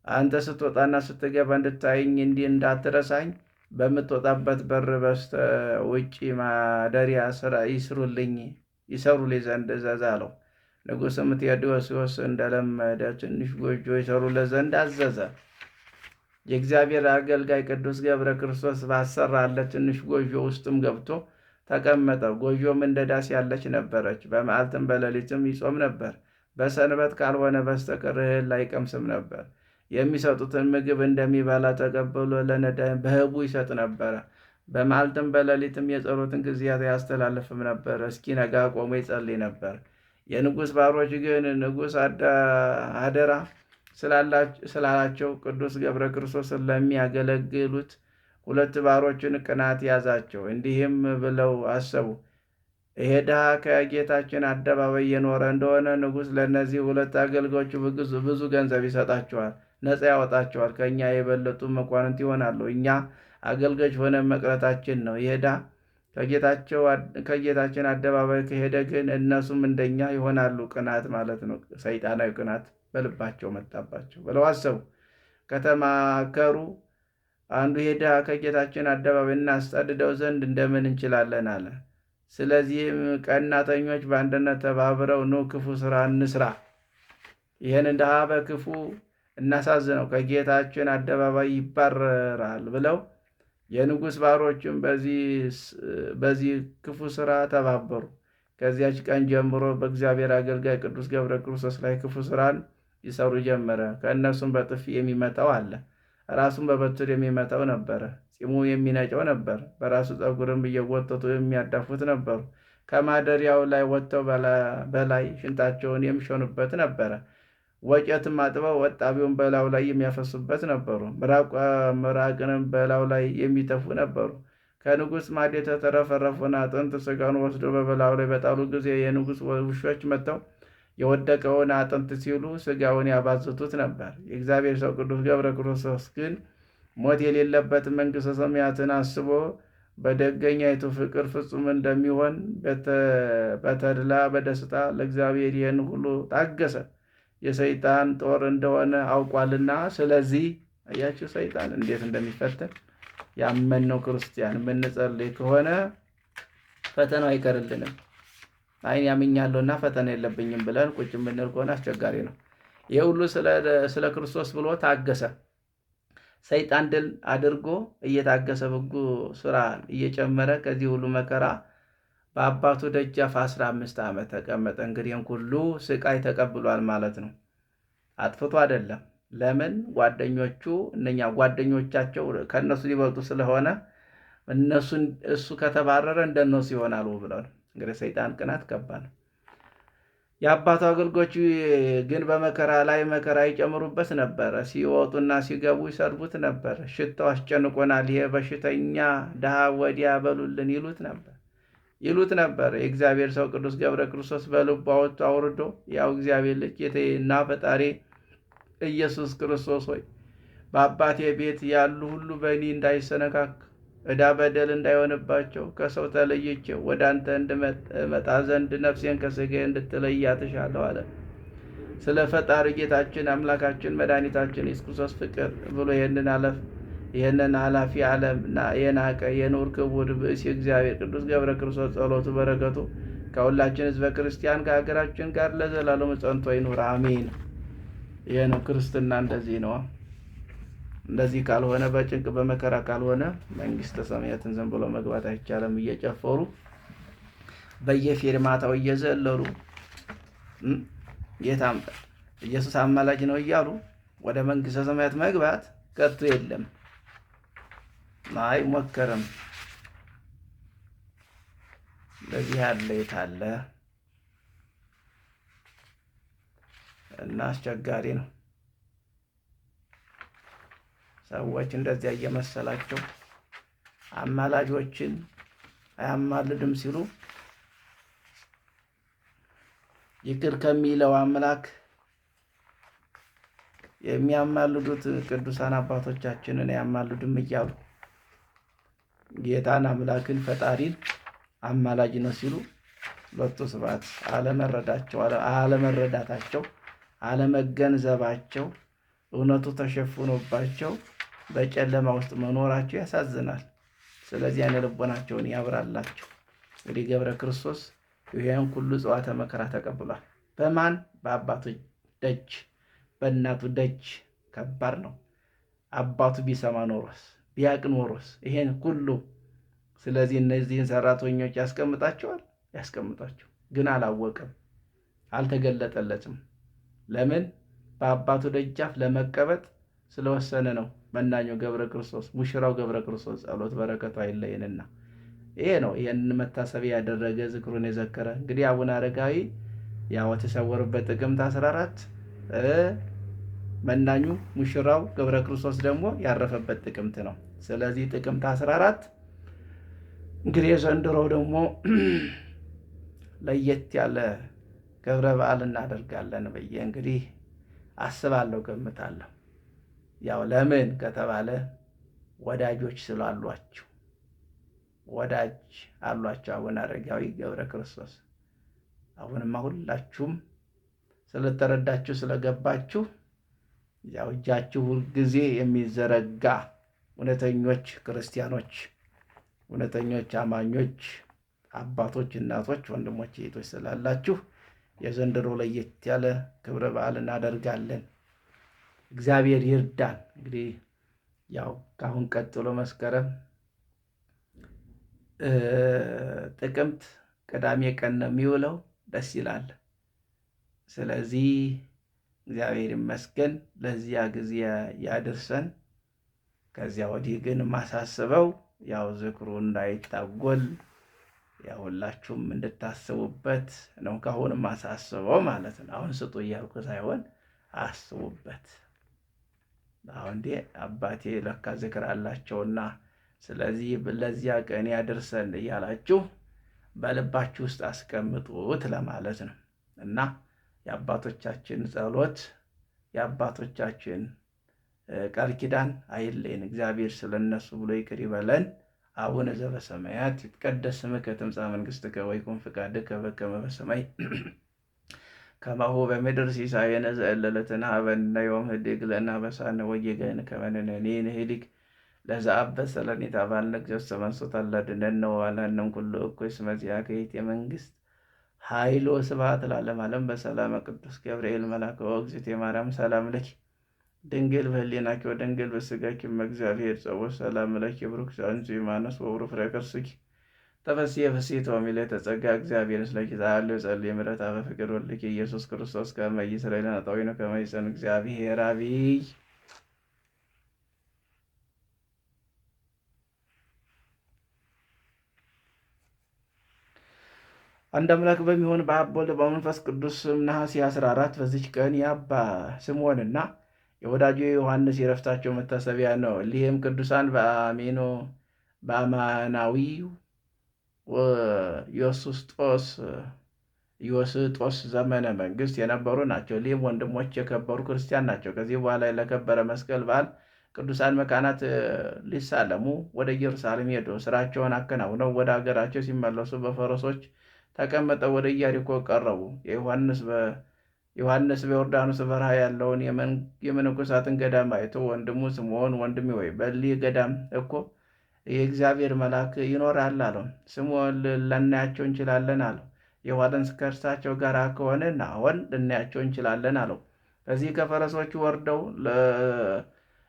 አንተ ስትወጣና ስትገባ እንድታይኝ እንዲህ እንዳትረሳኝ በምትወጣበት በር በስተ ውጭ ማደሪያ ይሰሩልኝ ዘንድ እዘዝ አለው። ንጉሥም ቴዎዶስዮስ እንደለመደ ትንሽ ጎጆ ይሰሩለት ዘንድ አዘዘ። የእግዚአብሔር አገልጋይ ቅዱስ ገብረ ክርስቶስ ባሰራለት ትንሽ ጎጆ ውስጥም ገብቶ ተቀመጠ። ጎጆም እንደ ዳስ ያለች ነበረች። በመዓልትም በሌሊትም ይጾም ነበር። በሰንበት ካልሆነ በስተቀር እህል አይቀምስም ነበር። የሚሰጡትን ምግብ እንደሚበላ ተቀብሎ ለነዳያን በህቡ ይሰጥ ነበረ። በመዓልትም በሌሊትም የጸሎትን ጊዜያት ያስተላልፍም ነበር። እስኪነጋ ቆሞ ይጸልይ ነበር። የንጉሥ ባሮች ግን ንጉሥ አደራ ስላላቸው ቅዱስ ገብረ ክርስቶስን ለሚያገለግሉት ሁለት ባሮችን ቅናት ያዛቸው። እንዲህም ብለው አሰቡ፣ ይሄ ድሃ ከጌታችን አደባባይ የኖረ እንደሆነ ንጉሥ ለእነዚህ ሁለት አገልጋዮቹ ብዙ ገንዘብ ይሰጣቸዋል፣ ነፃ ያወጣቸዋል። ከእኛ የበለጡ መኳንንት ይሆናሉ። እኛ አገልጋዮች ሆነን መቅረታችን ነው። ይሄ ድሃ ከጌታችን አደባባይ ከሄደ ግን እነሱም እንደኛ ይሆናሉ። ቅናት ማለት ነው። ሰይጣናዊ ቅናት በልባቸው መጣባቸው ብለው አሰቡ። ከተማከሩ አንዱ ይሄ ድሃ ከጌታችን አደባባይ እናስጠድደው ዘንድ እንደምን እንችላለን አለ። ስለዚህም ቀናተኞች በአንድነት ተባብረው ኑ ክፉ ስራ እንስራ፣ ይህን ድሃ በክፉ እናሳዝነው፣ ከጌታችን አደባባይ ይባረራል ብለው የንጉሥ ባሮችም በዚህ ክፉ ስራ ተባበሩ። ከዚያች ቀን ጀምሮ በእግዚአብሔር አገልጋይ ቅዱስ ገብረ ክርስቶስ ላይ ክፉ ስራን ይሰሩ ጀመረ። ከእነሱም በጥፊ የሚመታው አለ፣ ራሱን በበትር የሚመታው ነበረ፣ ፂሙ የሚነጨው ነበር፣ በራሱ ፀጉርም እየጎተቱ የሚያዳፉት ነበሩ። ከማደሪያው ላይ ወጥተው በላይ ሽንታቸውን የሚሸኑበት ነበረ። ወጨትም አጥበው ወጣቢውን በላዩ ላይ የሚያፈሱበት ነበሩ። ምራቅንም በላዩ ላይ የሚተፉ ነበሩ። ከንጉሥ ማዕድ የተረፈረፈውን አጥንት ሥጋውን ወስዶ በበላዩ ላይ በጣሉ ጊዜ የንጉሥ ውሾች መጥተው የወደቀውን አጥንት ሲሉ ሥጋውን ያባዝቱት ነበር። የእግዚአብሔር ሰው ቅዱስ ገብረ ክርስቶስ ግን ሞት የሌለበት መንግሥተ ሰማያትን አስቦ በደገኛይቱ ፍቅር ፍጹም እንደሚሆን በተድላ በደስታ ለእግዚአብሔር ይህን ሁሉ ታገሰ። የሰይጣን ጦር እንደሆነ አውቋልና። ስለዚህ አያችሁ ሰይጣን እንዴት እንደሚፈተን። ያመንነው ክርስቲያን የምንጸልይ ከሆነ ፈተናው አይቀርልንም። አይን ያምኛለሁና ፈተና የለብኝም ብለን ቁጭ የምንል ከሆነ አስቸጋሪ ነው። ይህ ሁሉ ስለ ክርስቶስ ብሎ ታገሰ። ሰይጣን ድል አድርጎ እየታገሰ በጎ ስራ እየጨመረ ከዚህ ሁሉ መከራ በአባቱ ደጃፍ 15 ዓመት ተቀመጠ። እንግዲህ ሁሉ ስቃይ ተቀብሏል ማለት ነው። አጥፍቶ አይደለም። ለምን? ጓደኞቻቸው ከእነሱ ሊበልጡ ስለሆነ እሱ ከተባረረ እንደነሱ ይሆናሉ ብለው ነው። እንግዲህ ሰይጣን ቅናት ከባድ ነው። የአባቱ አገልጋዮች ግን በመከራ ላይ መከራ ይጨምሩበት ነበር። ሲወጡና ሲገቡ ይሰድቡት ነበር። ሽታው አስጨንቆናል፣ ይሄ በሽተኛ ድሃ ወዲያ በሉልን ይሉት ነበር። የእግዚአብሔር ሰው ቅዱስ ገብረ ክርስቶስ በልቡ አወጥቶ አውርዶ ያው እግዚአብሔር ልጅ ጌታዬና ፈጣሪ ኢየሱስ ክርስቶስ ሆይ በአባቴ ቤት ያሉ ሁሉ በእኔ ዕዳ በደል እንዳይሆንባቸው ከሰው ተለይቼ ወደ አንተ እንድመጣ ዘንድ ነፍሴን ከሥጋዬ እንድትለይ አትሻለሁ አለ። ስለ ፈጣሪ ጌታችን አምላካችን መድኃኒታችን ኢየሱስ ክርስቶስ ፍቅር ብሎ ይህንን ኃላፊ ዓለም የናቀ የኑር ክቡር ብእሲ እግዚአብሔር ቅዱስ ገብረ ክርስቶስ ጸሎቱ በረከቱ ከሁላችን ሕዝበ ክርስቲያን ከሀገራችን ጋር ለዘላለሙ ጸንቶ ይኑር አሜን። ይህ ነው ክርስትና። እንደዚህ ነው። እንደዚህ ካልሆነ በጭንቅ በመከራ ካልሆነ መንግስተ ሰማያትን ዝም ብሎ መግባት አይቻልም። እየጨፈሩ በየፊርማታው እየዘለሉ ጌታ ኢየሱስ አማላጅ ነው እያሉ ወደ መንግስተ ሰማያት መግባት ከቶ የለም፣ አይሞከርም። ለዚህ ያለ የታለ እና አስቸጋሪ ነው። ሰዎች እንደዚያ እየመሰላቸው አማላጆችን አያማልድም ሲሉ ይቅር ከሚለው አምላክ የሚያማልዱት ቅዱሳን አባቶቻችንን አያማልዱም እያሉ ጌታን አምላክን ፈጣሪን አማላጅ ነው ሲሉ ሎቱ ስብሐት አለመረዳታቸው፣ አለመገንዘባቸው፣ እውነቱ ተሸፍኖባቸው በጨለማ ውስጥ መኖራቸው ያሳዝናል። ስለዚህ አይነ ልቦናቸውን ያብራላቸው። እንግዲህ ገብረ ክርስቶስ ይህን ሁሉ ጽዋተ መከራ ተቀብሏል። በማን? በአባቱ ደጅ፣ በእናቱ ደጅ። ከባድ ነው። አባቱ ቢሰማ ኖሮስ ቢያቅ ኖሮስ ይሄን ሁሉ። ስለዚህ እነዚህን ሰራተኞች ያስቀምጣቸው፣ ግን አላወቅም፣ አልተገለጠለትም። ለምን? በአባቱ ደጃፍ ለመቀበጥ ስለወሰነ ነው። መናኛው ገብረ ክርስቶስ ሙሽራው ገብረ ክርስቶስ ጸሎት በረከቱ አይለየንና ይሄ ነው። ይህንን መታሰቢያ ያደረገ ዝክሩን የዘከረ እንግዲህ አቡነ አረጋዊ ያው ተሰወሩበት ጥቅምት 14 መናኙ ሙሽራው ገብረ ክርስቶስ ደግሞ ያረፈበት ጥቅምት ነው። ስለዚህ ጥቅምት 14 እንግዲህ የዘንድሮው ደግሞ ለየት ያለ ገብረ በዓል እናደርጋለን ብዬ እንግዲህ አስባለሁ፣ ገምታለሁ። ያው ለምን ከተባለ ወዳጆች ስላሏቸው ወዳጅ አሏቸው አቡነ አረጋዊ ገብረ ክርስቶስ። አሁንማ ሁላችሁም ስለተረዳችሁ ስለገባችሁ ያው እጃችሁ ሁልጊዜ የሚዘረጋ እውነተኞች ክርስቲያኖች፣ እውነተኞች አማኞች አባቶች፣ እናቶች፣ ወንድሞች፣ እህቶች ስላላችሁ የዘንድሮ ለየት ያለ ክብረ በዓል እናደርጋለን። እግዚአብሔር ይርዳን። እንግዲህ ያው ካሁን ቀጥሎ መስከረም ጥቅምት ቅዳሜ ቀን ነው የሚውለው። ደስ ይላል። ስለዚህ እግዚአብሔር ይመስገን ለዚያ ጊዜ ያድርሰን። ከዚያ ወዲህ ግን ማሳስበው ያው ዝክሩ እንዳይታጎል ያው ሁላችሁም እንድታስቡበት ነው። ካሁን ማሳስበው ማለት ነው። አሁን ስጡ እያልኩ ሳይሆን አስቡበት። አሁን እንዴ አባቴ ለካ ዝክር አላቸውና ስለዚህ ለዚያ ቀን ያድርሰን እያላችሁ በልባችሁ ውስጥ አስቀምጡት ለማለት ነው። እና የአባቶቻችን ጸሎት የአባቶቻችን ቃል ኪዳን አይለየን። እግዚአብሔር ስለነሱ ብሎ ይቅር ይበለን። አቡነ ዘበሰማያት ይትቀደስ ስምከ ትምጻእ መንግሥትከ ወይኩን ፈቃድከ በከመ በሰማይ ከማሁ በምድር ሲሳየነ ዘእለለትነ ሀበነ ዮም ህድግ ለነ አበሳነ ወጌጋየነ ከመ ንሕነኒ ንህድግ ለዘአበሰ ለኔታ ባልነ እግዚኦስ መንሱት አላድነነ ወባልሐነም ኩሉ እኩይ እስመ ዚአከ ይእቲ መንግሥት ኃይል ወስብሐት ለዓለመ ዓለም። በሰላመ ቅዱስ ገብርኤል መልአከ ወእግዝእትየ ማርያም ሰላም ለኪ ድንግል በህሊናኪ ወድንግል በሥጋኪ እመ እግዚአብሔር ጸወት ሰላም ለኪ ብሩክ ዘአንቺ እማነስ ወብሩክ ፍሬ ከርሥኪ ተፈሥሒ ፍሥሕት ወሚልዕተ ጸጋ እግዚአብሔር ምስለኪ ዛሃሉ ጸልይ ምሕረተ በፍቅር ወልድኪ ኢየሱስ ክርስቶስ ከመ ይሥረይ ለነ ኃጣውኢነ ከመ ይሰን እግዚአብሔር አብይ። አንድ አምላክ በሚሆን በአብ ወልድ በመንፈስ ቅዱስ ነሐሴ 14 በዚች ቀን የአባ ስምዖንና የወዳጁ ዮሐንስ የዕረፍታቸው መታሰቢያ ነው። እሊህም ቅዱሳን በአማናዊው ዮስጦስ ዘመነ መንግስት የነበሩ ናቸው። እሊህም ወንድሞች የከበሩ ክርስቲያን ናቸው። ከዚህ በኋላ ለከበረ መስቀል በዓል ቅዱሳን መካናት ሊሳለሙ ወደ ኢየሩሳሌም ሄዱ። ስራቸውን አከናውነው ወደ ሀገራቸው ሲመለሱ በፈረሶች ተቀምጠው ወደ ኢያሪኮ ቀረቡ። ዮሐንስ በዮርዳኖስ በረሃ ያለውን የመነኮሳትን ገዳም አይቶ ወንድሙ ስምዖን፣ ወንድሜ ወይ በሊህ ገዳም እኮ የእግዚአብሔር መልአክ ይኖራል አለው። ስምዖን ልናያቸው እንችላለን አለው። ዮሐንስ ከእርሳቸው ጋር ከሆንን አዎን ልናያቸው እንችላለን አለው። ከዚህ ከፈረሶቹ ወርደው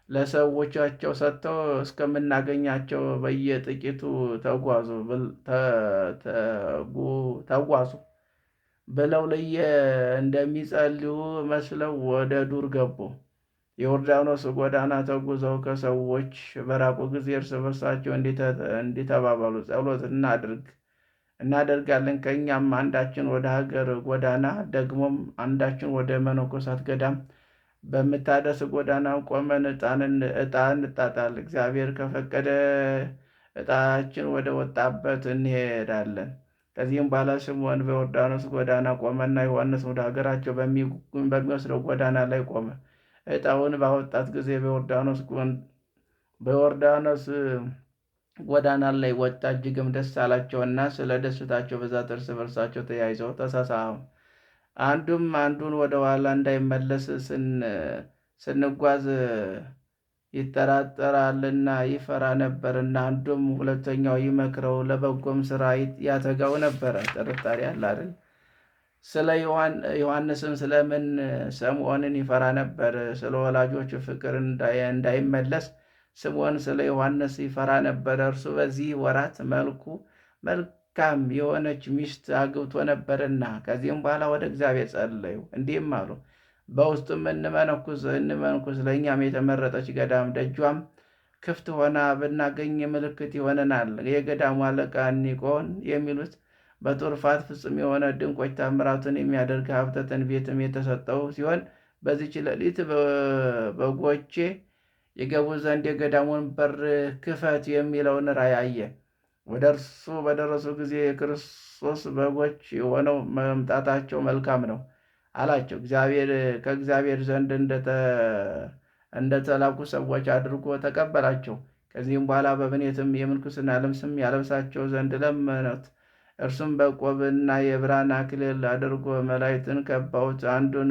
ለሰዎቻቸው ሰጥተው እስከምናገኛቸው በየጥቂቱ ተጓዙ ብለው እንደሚጸልዩ መስለው ወደ ዱር ገቡ። የዮርዳኖስ ጎዳና ተጉዘው ከሰዎች በራቁ ጊዜ እርስ በርሳቸው እንዲተባባሉ ጸሎት እናደርጋለን፣ ከእኛም አንዳችን ወደ ሀገር ጎዳና ደግሞም አንዳችን ወደ መነኮሳት ገዳም በምታደርስ ጎዳና ቆመን ዕጣ እንጣጣል። እግዚአብሔር ከፈቀደ ዕጣችን ወደ ወጣበት እንሄዳለን። ከዚህም በኋላ ስምዖን በዮርዳኖስ ጎዳና ቆመና ዮሐንስ ወደ ሀገራቸው በሚወስደው ጎዳና ላይ ቆመ። ዕጣውን ባወጣት ጊዜ በዮርዳኖስ ጎዳና ላይ ወጣ። እጅግም ደስ አላቸውና ስለ ደስታቸው ብዛት እርስ በርሳቸው ተያይዘው ተሳሳሙ። አንዱም አንዱን ወደ ኋላ እንዳይመለስ ስንጓዝ ይጠራጠራልና ይፈራ ነበርና አንዱም ሁለተኛው ይመክረው ለበጎም ስራ ያተጋው ነበረ። ጥርጣሬ አለ አይደል? ስለ ዮሐንስም ስለምን ስምዖንን ይፈራ ነበር? ስለ ወላጆቹ ፍቅር እንዳይመለስ ስምዖን ስለ ዮሐንስ ይፈራ ነበር። እርሱ በዚህ ወራት መልካም የሆነች ሚስት አግብቶ ነበርና። ከዚህም በኋላ ወደ እግዚአብሔር ጸለዩ፣ እንዲህም አሉ። በውስጡም እንመንኩስ፣ ለእኛም የተመረጠች ገዳም ደጇም ክፍት ሆና ብናገኝ ምልክት ይሆነናል። የገዳሙ አለቃ ኒቆን የሚሉት በቱርፋት ፍጹም የሆነ ድንቆች ታምራትን የሚያደርግ ሀብተ ትንቢትም የተሰጠው ሲሆን በዚች ሌሊት በጎቼ የገቡ ዘንድ የገዳሙን በር ክፈት የሚለውን ራእይ አየ። ወደ እርሱ በደረሱ ጊዜ የክርስቶስ በጎች የሆነው መምጣታቸው መልካም ነው አላቸው። ከእግዚአብሔር ዘንድ እንደተላኩ ሰዎች አድርጎ ተቀበላቸው። ከዚህም በኋላ በምኔትም የምንኩስና ልብስም ያለብሳቸው ዘንድ ለመኑት። እርሱም በቆብና የብርሃን አክሊል አድርጎ መላእክትን ከበውት አንዱን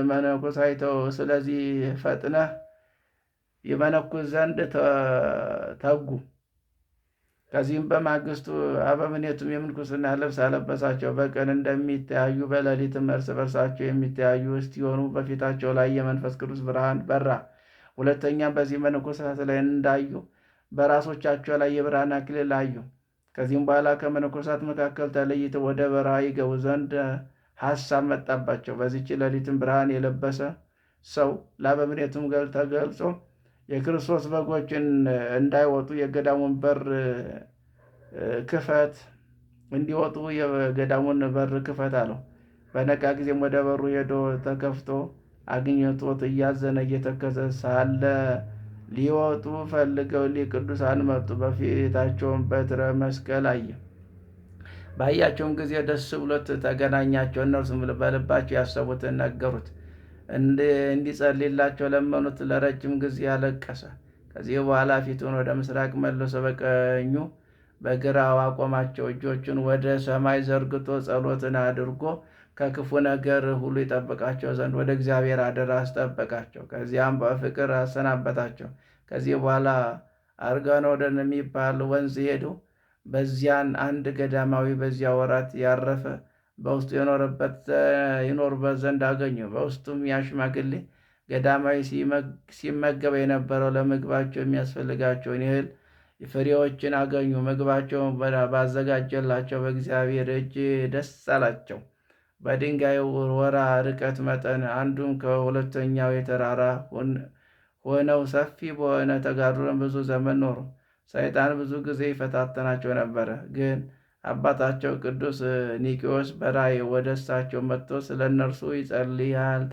መነኮስ አይተው ስለዚህ ፈጥነህ ይመነኩስ ዘንድ ተጉ። ከዚህም በማግስቱ አበምኔቱም የምንኩስና ልብስ አለበሳቸው። በቀን እንደሚተያዩ በሌሊትም እርስ በርሳቸው የሚተያዩ እስቲሆኑ በፊታቸው ላይ የመንፈስ ቅዱስ ብርሃን በራ። ሁለተኛም በዚህ መነኮሳት ላይ እንዳዩ በራሶቻቸው ላይ የብርሃን አክሊል አዩ። ከዚህም በኋላ ከመነኮሳት መካከል ተለይተው ወደ በረሃ ይገቡ ዘንድ ሐሳብ መጣባቸው። በዚች ሌሊትም ብርሃን የለበሰ ሰው ለአበምኔቱም ተገልጾ የክርስቶስ በጎችን እንዳይወጡ የገዳሙን በር ክፈት፣ እንዲወጡ የገዳሙን በር ክፈት አለው። በነቃ ጊዜም ወደ በሩ ሄዶ ተከፍቶ አግኝቶት እያዘነ እየተከዘ ሳለ ሊወጡ ፈልገው ቅዱሳን መጡ። በፊታቸውም በትረ መስቀል አየ። ባያቸውም ጊዜ ደስ ብሎት ተገናኛቸው። እነርሱም በልባቸው ያሰቡትን ነገሩት። እንዲጸልይላቸው ለመኑት። ለረጅም ጊዜ አለቀሰ። ከዚህ በኋላ ፊቱን ወደ ምስራቅ መልሶ በቀኙ በግራው አቆማቸው። እጆቹን ወደ ሰማይ ዘርግቶ ጸሎትን አድርጎ ከክፉ ነገር ሁሉ ይጠብቃቸው ዘንድ ወደ እግዚአብሔር አደራ አስጠበቃቸው። ከዚያም በፍቅር አሰናበታቸው። ከዚህ በኋላ አርጋኖደን የሚባል ወንዝ ሄዱ። በዚያን አንድ ገዳማዊ በዚያ ወራት ያረፈ በውስጡ ይኖርበት ዘንድ አገኙ። በውስጡም ያ ሽማግሌ ገዳማዊ ሲመገብ የነበረው ለምግባቸው የሚያስፈልጋቸውን ያህል ፍሬዎችን አገኙ። ምግባቸውን ባዘጋጀላቸው በእግዚአብሔር እጅ ደስ አላቸው። በድንጋይ ወራ ርቀት መጠን አንዱም ከሁለተኛው የተራራ ሆነው ሰፊ በሆነ ተጋድሎን ብዙ ዘመን ኖሩ። ሰይጣን ብዙ ጊዜ ይፈታተናቸው ነበረ። ግን አባታቸው ቅዱስ ኒቂዎስ በራእይ ወደ እሳቸው መጥቶ ስለ እነርሱ ይጸልያል።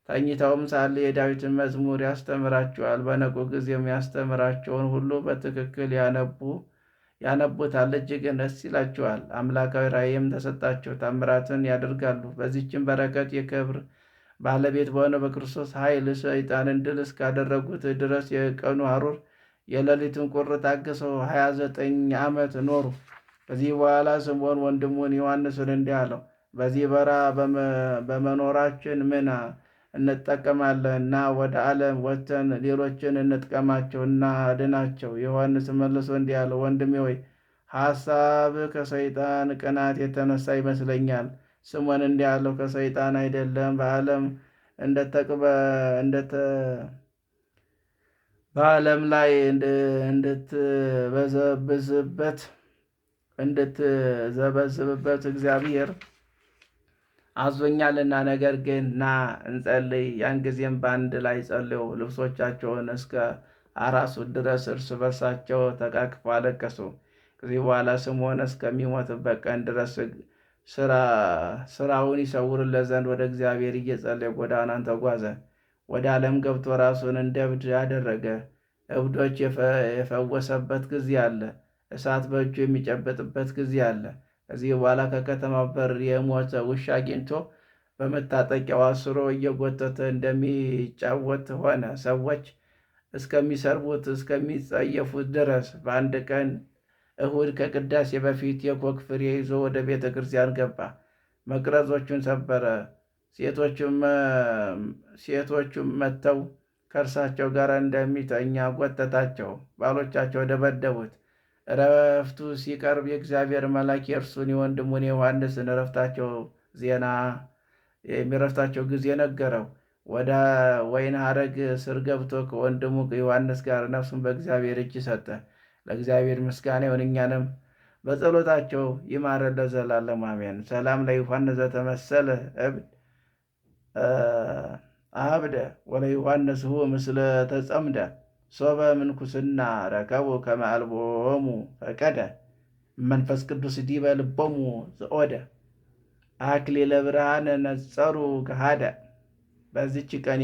ተኝተውም ሳለ የዳዊትን መዝሙር ያስተምራቸዋል። በነቁ ጊዜም ያስተምራቸውን ሁሉ በትክክል ያነቡታል። እጅግ ደስ ይላቸዋል። አምላካዊ ራእይም ተሰጣቸው። ታምራትን ያደርጋሉ። በዚህችም በረከት የክብር ባለቤት በሆነ በክርስቶስ ኃይል ሰይጣንን ድል እስካደረጉት ድረስ የቀኑ ሐሩር የሌሊቱን ቁር ታግሰው 29 ዓመት ኖሩ። ከዚህ በኋላ ስምዖን ወንድሙን ዮሐንስን እንዲህ አለው፣ በዚህ በረሃ በመኖራችን ምን እንጠቀማለን? እና ወደ ዓለም ወጥተን ሌሎችን እንጥቀማቸው እና አድናቸው። ዮሐንስ መልሶ እንዲህ አለው፣ ወንድሜ ሆይ ሐሳብ ከሰይጣን ቅናት የተነሳ ይመስለኛል። ስምዖን እንዲህ አለው፣ ከሰይጣን አይደለም፣ በዓለም ላይ እንድትዘበዝብበት እግዚአብሔር አዞኛልና። ነገር ግን ና እንጸልይ። ያን ጊዜም በአንድ ላይ ጸልዩ። ልብሶቻቸውን እስከ አራሱት ድረስ እርስ በርሳቸው ተቃቅፈው አለቀሱ። ከዚህ በኋላ ስምዖን እስከሚሞትበት ቀን ድረስ ስራውን ይሰውርለት ዘንድ ወደ እግዚአብሔር እየጸለየ ጎዳናን ተጓዘ። ወደ ዓለም ገብቶ ራሱን እንደ እብድ አደረገ። እብዶች የፈወሰበት ጊዜ አለ። እሳት በእጁ የሚጨበጥበት ጊዜ አለ። ከዚህ በኋላ ከከተማው በር የሞተ ውሻ አግኝቶ በመታጠቂያው አስሮ እየጎተተ እንደሚጫወት ሆነ። ሰዎች እስከሚሰርቡት እስከሚጸየፉት ድረስ። በአንድ ቀን እሁድ ከቅዳሴ በፊት የኮክ ፍሬ ይዞ ወደ ቤተ ክርስቲያን ገባ። መቅረዞቹን ሰበረ። ሴቶቹም መጥተው ከእርሳቸው ጋር እንደሚተኛ ጎተታቸው። ባሎቻቸው ደበደቡት። እረፍቱ ሲቀርብ የእግዚአብሔር መልአክ የእርሱን የወንድሙን ዮሐንስን የሚረፍታቸው ጊዜ ነገረው። ወደ ወይን ሐረግ ስር ገብቶ ከወንድሙ ዮሐንስ ጋር ነፍሱን በእግዚአብሔር እጅ ሰጠ። ለእግዚአብሔር ምስጋና ይሁን፣ እኛንም በጸሎታቸው ይማረን ለዘላለም አሜን። ሰላም ለዮሐንስ ዘተመሰለ አብደ ወለዮሐንስ ሁ ምስለ ተጸምደ ሶበ ምንኩስና ረከቡ ከመ አልቦሙ ፈቀደ መንፈስ ቅዱስ ዲበ ልቦሙ ዘኦደ አክሊለ ብርሃን ነጸሩ ገሃደ። በዚች ቀን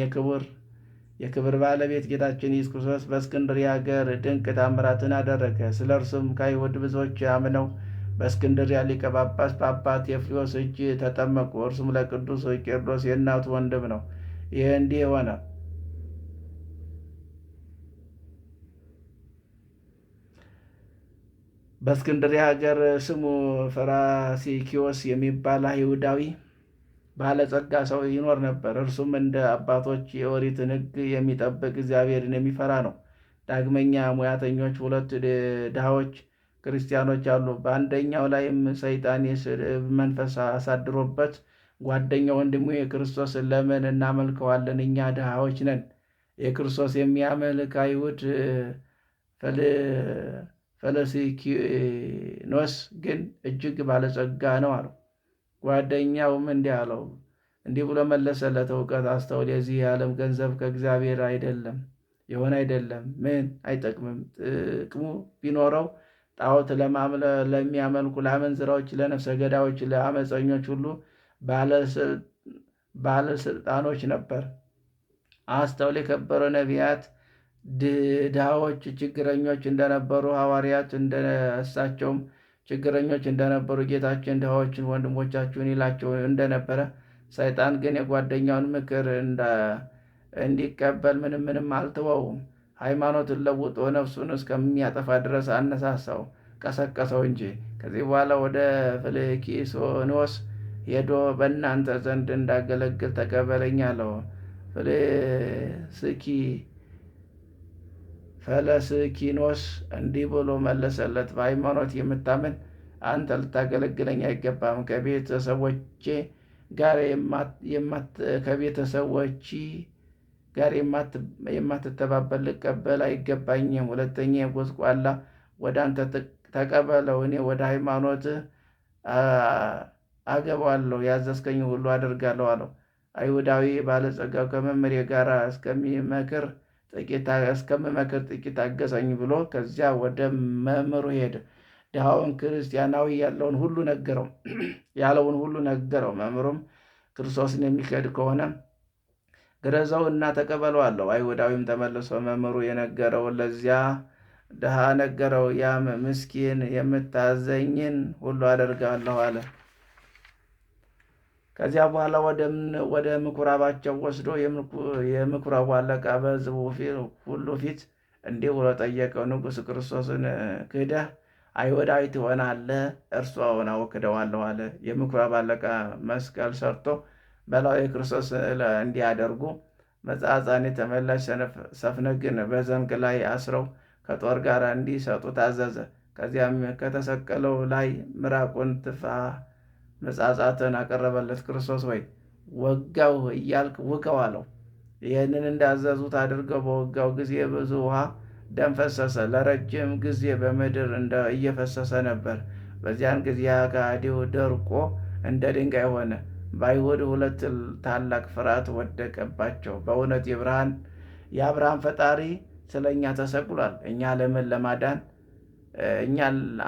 የክብር ባለቤት ጌታችን ኢየሱስ ክርስቶስ በእስክንድርያ ሀገር ድንቅ ታምራትን አደረገ። ስለ እርሱም ከአይሁድ ብዙዎች አምነው በእስክንድርያ ሊቀ ጳጳስ በአባ ቴዎፍሎስ እጅ ተጠመቁ። እርሱም ለቅዱስ ቄርሎስ የእናቱ ወንድም ነው። ይህ እንዲህ ሆነ። በእስክንድርያ ሀገር ስሙ ፈራሲኪዮስ የሚባል አይሁዳዊ ባለጸጋ ሰው ይኖር ነበር። እርሱም እንደ አባቶች የኦሪትን ሕግ የሚጠብቅ እግዚአብሔርን የሚፈራ ነው። ዳግመኛ ሙያተኞች ሁለት ድሃዎች ክርስቲያኖች አሉ። በአንደኛው ላይም ሰይጣን የስድብ መንፈስ አሳድሮበት ጓደኛው ወንድሙ የክርስቶስን ለምን እናመልከዋለን? እኛ ድሃዎች ነን። የክርስቶስ የሚያመልክ አይሁድ ፈለሲኪኖስ ግን እጅግ ባለጸጋ ነው አለው። ጓደኛውም እንዲህ አለው፣ እንዲህ ብሎ መለሰለት፣ እውቀት አስተውል። የዚህ የዓለም ገንዘብ ከእግዚአብሔር የሆነ አይደለም። ምን አይጠቅምም። ጥቅሙ ቢኖረው ጣዖት ለሚያመልኩ፣ ለአመንዝራዎች፣ ለነፍሰ ገዳዮች፣ ለአመፀኞች ሁሉ ባለስልጣኖች ነበር። አስተውል። የከበሩ ነቢያት ድሃዎች፣ ችግረኞች እንደነበሩ፣ ሐዋርያት እሳቸውም ችግረኞች እንደነበሩ ጌታችን ድሃዎችን ወንድሞቻችሁን ይላቸው እንደነበረ፣ ሰይጣን ግን የጓደኛውን ምክር እንዲቀበል ምንም አልተወውም። ሃይማኖትን ለውጦ ነፍሱን እስከሚያጠፋ ድረስ አነሳሳው፣ ቀሰቀሰው እንጂ። ከዚህ በኋላ ወደ ፍልኪሶኖስ ሄዶ በእናንተ ዘንድ እንዳገለግል ተቀበለኝ አለው። ፈለስኪኖስ እንዲህ ብሎ መለሰለት፣ በሃይማኖት የምታምን አንተ ልታገለግለኝ አይገባም። ከቤተሰቦች ጋር የማትተባበር ልቀበል አይገባኝም። ሁለተኛ የጎስቋላ ወደ አንተ ተቀበለው፣ እኔ ወደ ሃይማኖትህ አገባዋለሁ፣ ያዘዝከኝ ሁሉ አደርጋለሁ አለው። አይሁዳዊ ባለጸጋው ከመምህሬ ጋር እስከምመክር ጥቂት አገሰኝ ብሎ ከዚያ ወደ መምህሩ ሄደ። ድሃውን ክርስቲያናዊ ያለውን ሁሉ ነገረው። መምህሩም ክርስቶስን የሚክድ ከሆነ ግረዘው እና ተቀበለው አለው። አይሁዳዊም ተመልሶ መምህሩ የነገረውን ለዚያ ድሃ ነገረው። ያም ምስኪን የምታዘኝን ሁሉ አደርጋለሁ አለ። ከዚያ በኋላ ወደ ምኩራባቸው ወስዶ የምኩራቡ አለቃ በሕዝቡ ሁሉ ፊት እንዲህ ብሎ ጠየቀው። ንጉሥ ክርስቶስን ክደህ አይሁዳዊ ትሆናለህ? እርሱን አውክደዋለሁ አለ። የምኩራብ አለቃ መስቀል ሰርቶ በላዩ የክርስቶስ እንዲያደርጉ መጻጻን የተመላሽ ሰፍነግን በዘንግ ላይ አስረው ከጦር ጋር እንዲሰጡ ታዘዘ። ከዚያም ከተሰቀለው ላይ ምራቁን ትፋ መጻጻትን አቀረበለት። ክርስቶስ ወይ ወጋው እያልክ ውቀው አለው። ይህንን እንዳዘዙት አድርገው በወጋው ጊዜ ብዙ ውሃ ደም ፈሰሰ። ለረጅም ጊዜ በምድር እየፈሰሰ ነበር። በዚያን ጊዜ ከሃዲው ደርቆ እንደ ድንጋይ ሆነ። በአይሁድ ሁለት ታላቅ ፍርሃት ወደቀባቸው። በእውነት የአብርሃም ፈጣሪ ስለ እኛ ተሰቅሏል፣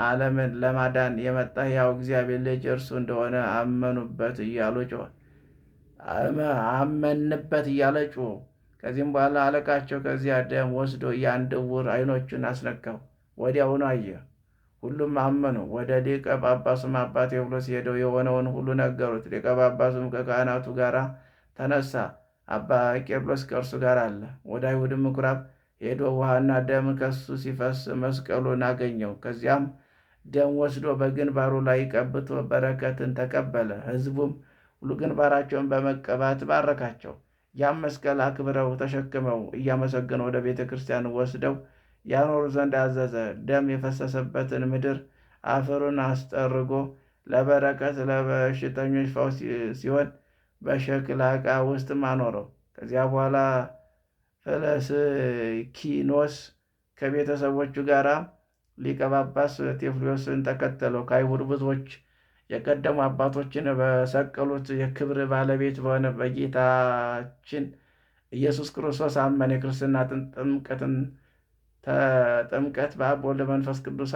ዓለምን ለማዳን የመጣ ያው እግዚአብሔር ልጅ እርሱ እንደሆነ አመንበት እያለ ጮኹ። ከዚህም በኋላ አለቃቸው ከዚያ ደም ወስዶ የአንድ ዕውር ዓይኖቹን አስነካው። ወዲያውኑ አየ። ሁሉም አመኑ። ወደ ሊቀ ጳጳሱም አባ ቴዎፍሎስ ሄደው የሆነውን ሁሉ ነገሩት። ሊቀ ጳጳሱም ከካህናቱ ጋር ተነሳ። አባ ቄርሎስ ከእርሱ ጋር አለ። ወደ አይሁድ ምኩራብ ሄዶ ውሃና ደም ከሱ ሲፈስ መስቀሉን አገኘው። ከዚያም ደም ወስዶ በግንባሩ ላይ ቀብቶ በረከትን ተቀበለ። ሕዝቡም ሁሉ ግንባራቸውን በመቀባት ባረካቸው። ያም መስቀል አክብረው ተሸክመው እያመሰገኑ ወደ ቤተ ክርስቲያን ወስደው ያኖሩ ዘንድ አዘዘ። ደም የፈሰሰበትን ምድር አፈሩን አስጠርጎ ለበረከት ለበሽተኞች ፈውስ ሲሆን በሸክላ ዕቃ ውስጥም አኖረው። ከዚያ በኋላ ፈለስኪኖስ ከቤተሰቦቹ ጋር ሊቀ ጳጳስ ቴዎፍሎስን ተከተለው። ከአይሁድ ብዙዎች የቀደሙ አባቶችን በሰቀሉት የክብር ባለቤት በሆነ በጌታችን ኢየሱስ ክርስቶስ አመነ። የክርስትና ጥምቀት በአብ በወልድ በመንፈስ ቅዱስ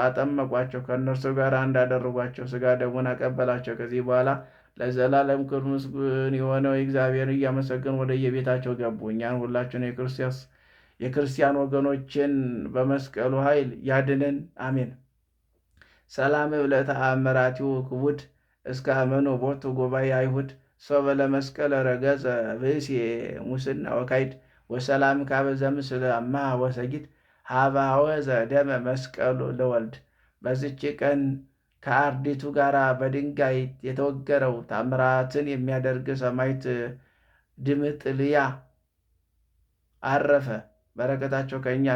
አጠመቋቸው። ከእነርሱ ጋር እንዳደረጓቸው ሥጋ ደሙን አቀበላቸው። ከዚህ በኋላ ለዘላለም ክብር ምስጉን የሆነው እግዚአብሔር እያመሰገኑ ወደ የቤታቸው ገቡ። እኛን ሁላችን የክርስቲያን ወገኖችን በመስቀሉ ኃይል ያድነን፣ አሜን። ሰላም ለተአምራቲው ክቡድ እስከ አመኑ ቦቱ ጉባኤ አይሁድ ሶበ ለመስቀል ረገጸ ብእሲ ሙስና ወካይድ ወሰላም ካበዘ ምስለ አማ ወሰጊድ ሀባወ ዘደመ መስቀሉ ለወልድ። በዚች ቀን ከአርዲቱ ጋር በድንጋይ የተወገረው ታምራትን የሚያደርግ ሰማዕት ድምጥልያ አረፈ። በረከታቸው ከእኛ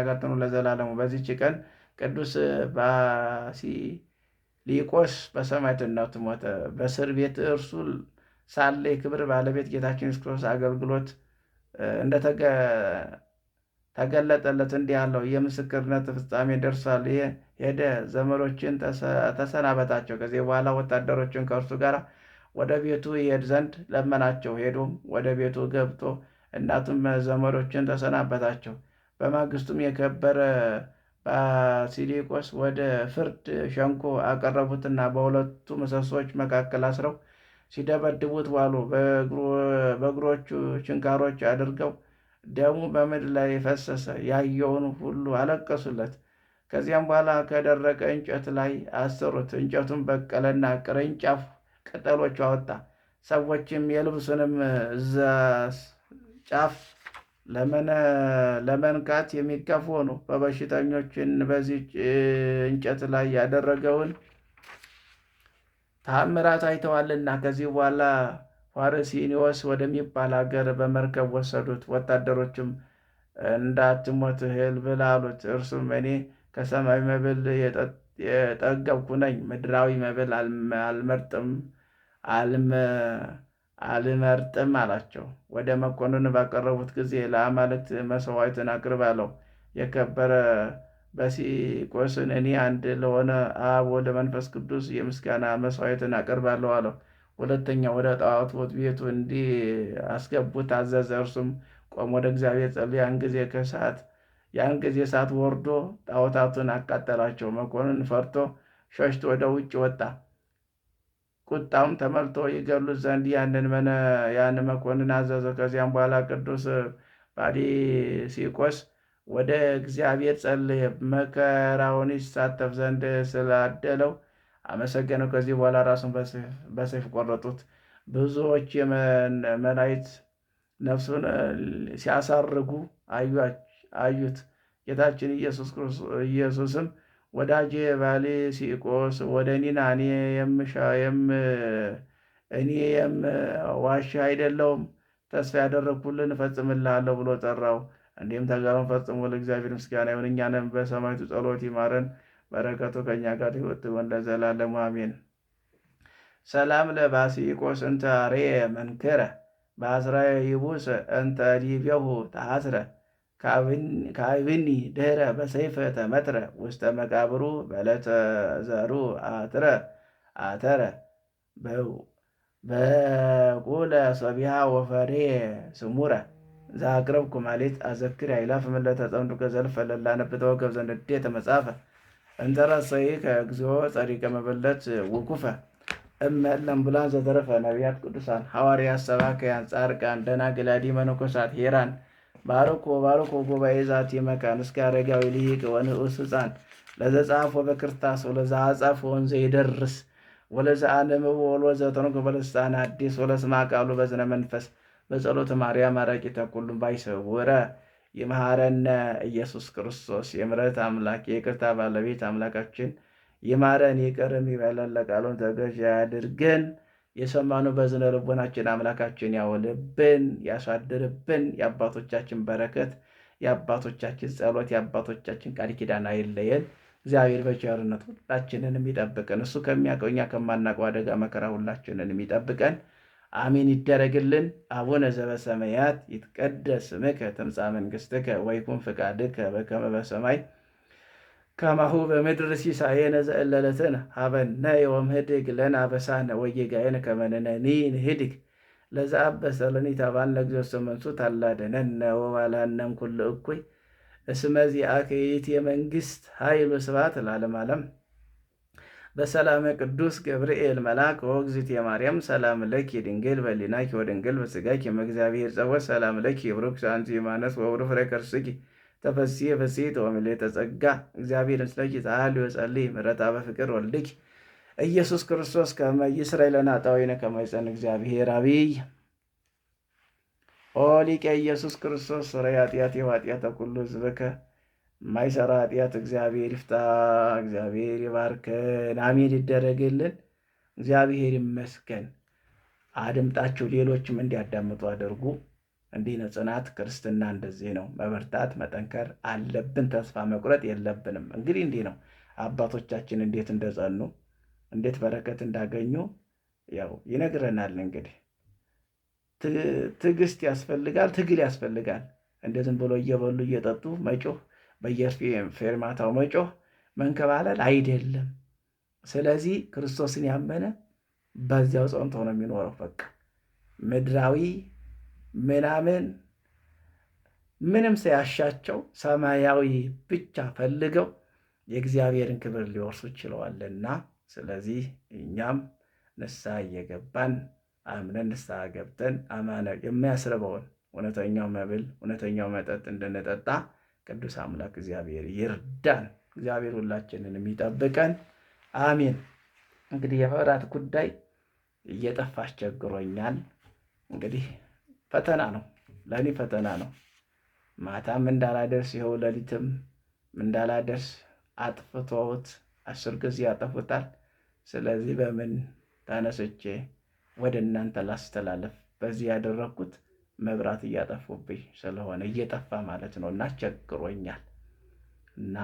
ጋር ትኑር ለዘላለሙ። በዚች ቀን ቅዱስ ባሲሊቆስ በሰማዕትነት ሞተ። በእስር ቤት እርሱ ሳለ የክብር ባለቤት ጌታችን ኢየሱስ ክርስቶስ አገልግሎት ተገለጠለት። እንዲህ አለው፣ የምስክርነት ፍጻሜ ደርሷል። ሄደ፣ ዘመዶችን ተሰናበታቸው። ከዚህ በኋላ ወታደሮችን ከእርሱ ጋር ወደ ቤቱ ይሄድ ዘንድ ለመናቸው። ሄዶም ወደ ቤቱ ገብቶ እናቱም ዘመዶችን ተሰናበታቸው። በማግስቱም የከበረ ባሲሊቆስ ወደ ፍርድ ሸንጎ አቀረቡትና በሁለቱ ምሰሶች መካከል አስረው ሲደበድቡት ዋሉ። በእግሮቹ ችንካሮች አድርገው ደሙ በምድር ላይ ፈሰሰ። ያየውን ሁሉ አለቀሱለት። ከዚያም በኋላ ከደረቀ እንጨት ላይ አሰሩት። እንጨቱን በቀለና ቅርንጫፍ ቅጠሎቹ አወጣ። ሰዎችም የልብሱንም ጫፍ ለመንካት የሚጋፉ ሆኑ። በበሽተኞችን በዚህ እንጨት ላይ ያደረገውን ተአምራት አይተዋልና። ከዚህ በኋላ ፋርሲኒዎስ ወደሚባል ሀገር በመርከብ ወሰዱት። ወታደሮችም እንዳትሞት እህል ብላ አሉት። እርሱም እኔ ከሰማይ መብል የጠገብኩ ነኝ፣ ምድራዊ መብል አልመርጥም አላቸው። ወደ መኮንን ባቀረቡት ጊዜ ለአማልክት መሥዋዕትን አቅርብ አለው። የከበረ ባሲሊቆስን እኔ አንድ ለሆነ አብ ወልድ መንፈስ ቅዱስ የምስጋና መሥዋዕትን አቀርባለሁ አለው። ሁለተኛ ወደ ጣዖት ቤቱ እንዲህ አስገቡት ታዘዘ። እርሱም ቆሞ ወደ እግዚአብሔር ጸለየ። ያን ጊዜ እሳት ወርዶ ጣዖታቱን አቃጠላቸው። መኮንን ፈርቶ ሸሽቶ ወደ ውጭ ወጣ። ቁጣም ተመልቶ ይገሉት ዘንድ ያን መኮንን አዘዘው። ከዚያም በኋላ ቅዱስ ባሲሊቆስ ወደ እግዚአብሔር ጸለየ። መከራውን ይሳተፍ ዘንድ ስላደለው አመሰገነው። ከዚህ በኋላ ራሱን በሰይፍ ቆረጡት። ብዙዎች መላእክት ነፍሱን ሲያሳርጉ አዩት። ጌታችን ኢየሱስም ወዳጄ ባሌ ሲቆስ ወደ እኔና እኔ የምዋሽ አይደለሁም፣ ተስፋ ያደረግኩልን እፈጽምልሃለሁ ብሎ ጠራው። እንዲህም ተጋሩን ፈጽሞ ለእግዚአብሔር ምስጋና ይሁን። እኛንም በሰማዕቱ ጸሎት ይማረን፣ በረከቱ ከእኛ ጋር ይሁን ለዘላለሙ አሜን። ሰላም ለባሲቆስ እንተ አርየ መንክረ በአስራ ይቡስ እንተ ዲቤሁ ተአስረ ከአብኒ ድህረ በሰይፈ ተመትረ ውስተ መቃብሩ በዕለተ ዘሩ አተረ በቁለ ሰቢሃ ወፈሬ ስሙረ ዘአቅረብኩ ማሌት አዘክር አይላፍ ምለተ ጸምዱከ ዘልፈ ለላነብተ ወገብ ዘንዴ ተመጻፈ እንተረሰይ ከእግዚኦ ጸሪቀ መበለት ውኩፈ እመለም ብላን ዘተረፈ ነቢያት ቅዱሳን ሐዋርያት ሰባክያን ጻድቃን ደናግል አዲ መነኮሳት ሄራን ባርኮ ጉባኤ ዛቲ መካን እስከ አረጋዊ ልሂቅ ወንዑስ ሕፃን ለዘጻፎ በክርታስ ወለዛ አጻፎ ወንዘ ይደርስ ወለዛ አንብቦ ወለዘ ተርጉሞ በልሳነ ሐዲስ ወለስማ ቃሉ በዝነ መንፈስ በጸሎተ ማርያም አራቂተ ኩሉም ባይሰውረ ይምሃረነ ኢየሱስ ክርስቶስ የምሕረት አምላክ የይቅርታ ባለቤት አምላካችን ይማረን ይቅርም ይበለን፣ ለቃሉን ተገዥ ያድርገን። የሰማነው በዝነ ልቦናችን አምላካችን ያውልብን ያሳድርብን። የአባቶቻችን በረከት የአባቶቻችን ጸሎት የአባቶቻችን ቃል ኪዳን አይለየን። እግዚአብሔር በቸርነቱ ሁላችንን የሚጠብቀን እሱ ከሚያውቀው እኛ ከማናውቀው አደጋ መከራ ሁላችንን የሚጠብቀን አሜን ይደረግልን። አቡነ ዘበሰማያት ይትቀደስ ስምከ ትምጻእ መንግሥትከ ወይኩን ፈቃድከ በከመ በሰማይ ከማሁ በምድር ሲሳየነ ዘእለለትነ ሀበነ ዮም ህድግ ለነ አበሳነ ወጌጋየነ ከመ ንሕነኒ ንህድግ ለዘአበሰ ለነ ኢታብአነ እግዚኦ መንሱት አላደነነ ወባልሐነም ኩሉ እኩይ እስመ ዚአከ ይእቲ መንግሥት ኃይል ወስብሐት ለዓለመ ዓለም። በሰላመ ቅዱስ ገብርኤል መልአክ ወእግዝእትየ ማርያም ሰላም ለኪ ድንግል በሊናኪ ወድንግል በሥጋኪ እምእግዚአብሔር ጸወት ሰላም ለኪ ብሩክት አንቲ እማነስ ወብሩክ ፍሬ ከርሥኪ ተፈሥሒ ፍሥሕት ወምልዕተ ጸጋ እግዚአብሔር ምስለኪ ተሃሊ ወጸልይ ምሕረታ በፍቅር ወልድኪ ኢየሱስ ክርስቶስ ከመ ይስረይ ለነ ኃጣውኢነ ከመ ይጸን እግዚአብሔር አብይ ኦ ሊቀ ኢየሱስ ክርስቶስ ሠረይ ኃጢአቴ ወኃጢአተ ኩሉ ሕዝብከ ማይሰራ ኃጢአት እግዚአብሔር ይፍታ። እግዚአብሔር ይባርከን። አሜን ይደረግልን። እግዚአብሔር ይመስገን። አድምጣችሁ ሌሎችም እንዲያዳምጡ አድርጉ። እንዲህ ነው ጽናት። ክርስትና እንደዚህ ነው። መበርታት መጠንከር አለብን። ተስፋ መቁረጥ የለብንም። እንግዲህ እንዲህ ነው አባቶቻችን እንዴት እንደጸኑ እንዴት በረከት እንዳገኙ ያው ይነግረናል። እንግዲህ ትዕግስት ያስፈልጋል፣ ትግል ያስፈልጋል። እንደዝም ብሎ እየበሉ እየጠጡ መጮህ፣ በየፌርማታው መጮህ መንከባለል አይደለም። ስለዚህ ክርስቶስን ያመነ በዚያው ጸንቶ ነው የሚኖረው። በቃ ምድራዊ ምንም ሳያሻቸው ሰማያዊ ብቻ ፈልገው የእግዚአብሔርን ክብር ሊወርሱ ችለዋልና፣ ስለዚህ እኛም ንስሐ እየገባን አምነን ንስሐ ገብተን የሚያስርበውን እውነተኛው መብል እውነተኛው መጠጥ እንድንጠጣ ቅዱስ አምላክ እግዚአብሔር ይርዳን። እግዚአብሔር ሁላችንን የሚጠብቀን አሜን። እንግዲህ የመብራት ጉዳይ እየጠፋ አስቸግሮኛል። እንግዲህ ፈተና ነው፣ ለእኔ ፈተና ነው። ማታም እንዳላደርስ ይኸው ሌሊትም እንዳላደርስ አጥፍቶት 10 ጊዜ ያጠፉታል። ስለዚህ በምን ተነስቼ ወደ እናንተ ላስተላለፍ? በዚህ ያደረግኩት መብራት እያጠፉብኝ ስለሆነ እየጠፋ ማለት ነው እና አስቸግሮኛል። እና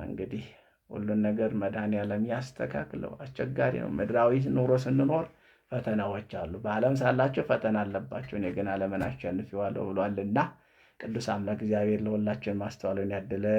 እንግዲህ ሁሉን ነገር መድኃኔዓለም ያስተካክለው። አስቸጋሪ ነው። ምድራዊ ኑሮ ስንኖር ፈተናዎች አሉ። በዓለም ሳላቸው ፈተና አለባቸው። እኔ ግን ዓለምን አሸንፌዋለሁ ብሏልና ቅዱስ አምላክ እግዚአብሔር ለሁላችን ማስተዋሉን ያድለን።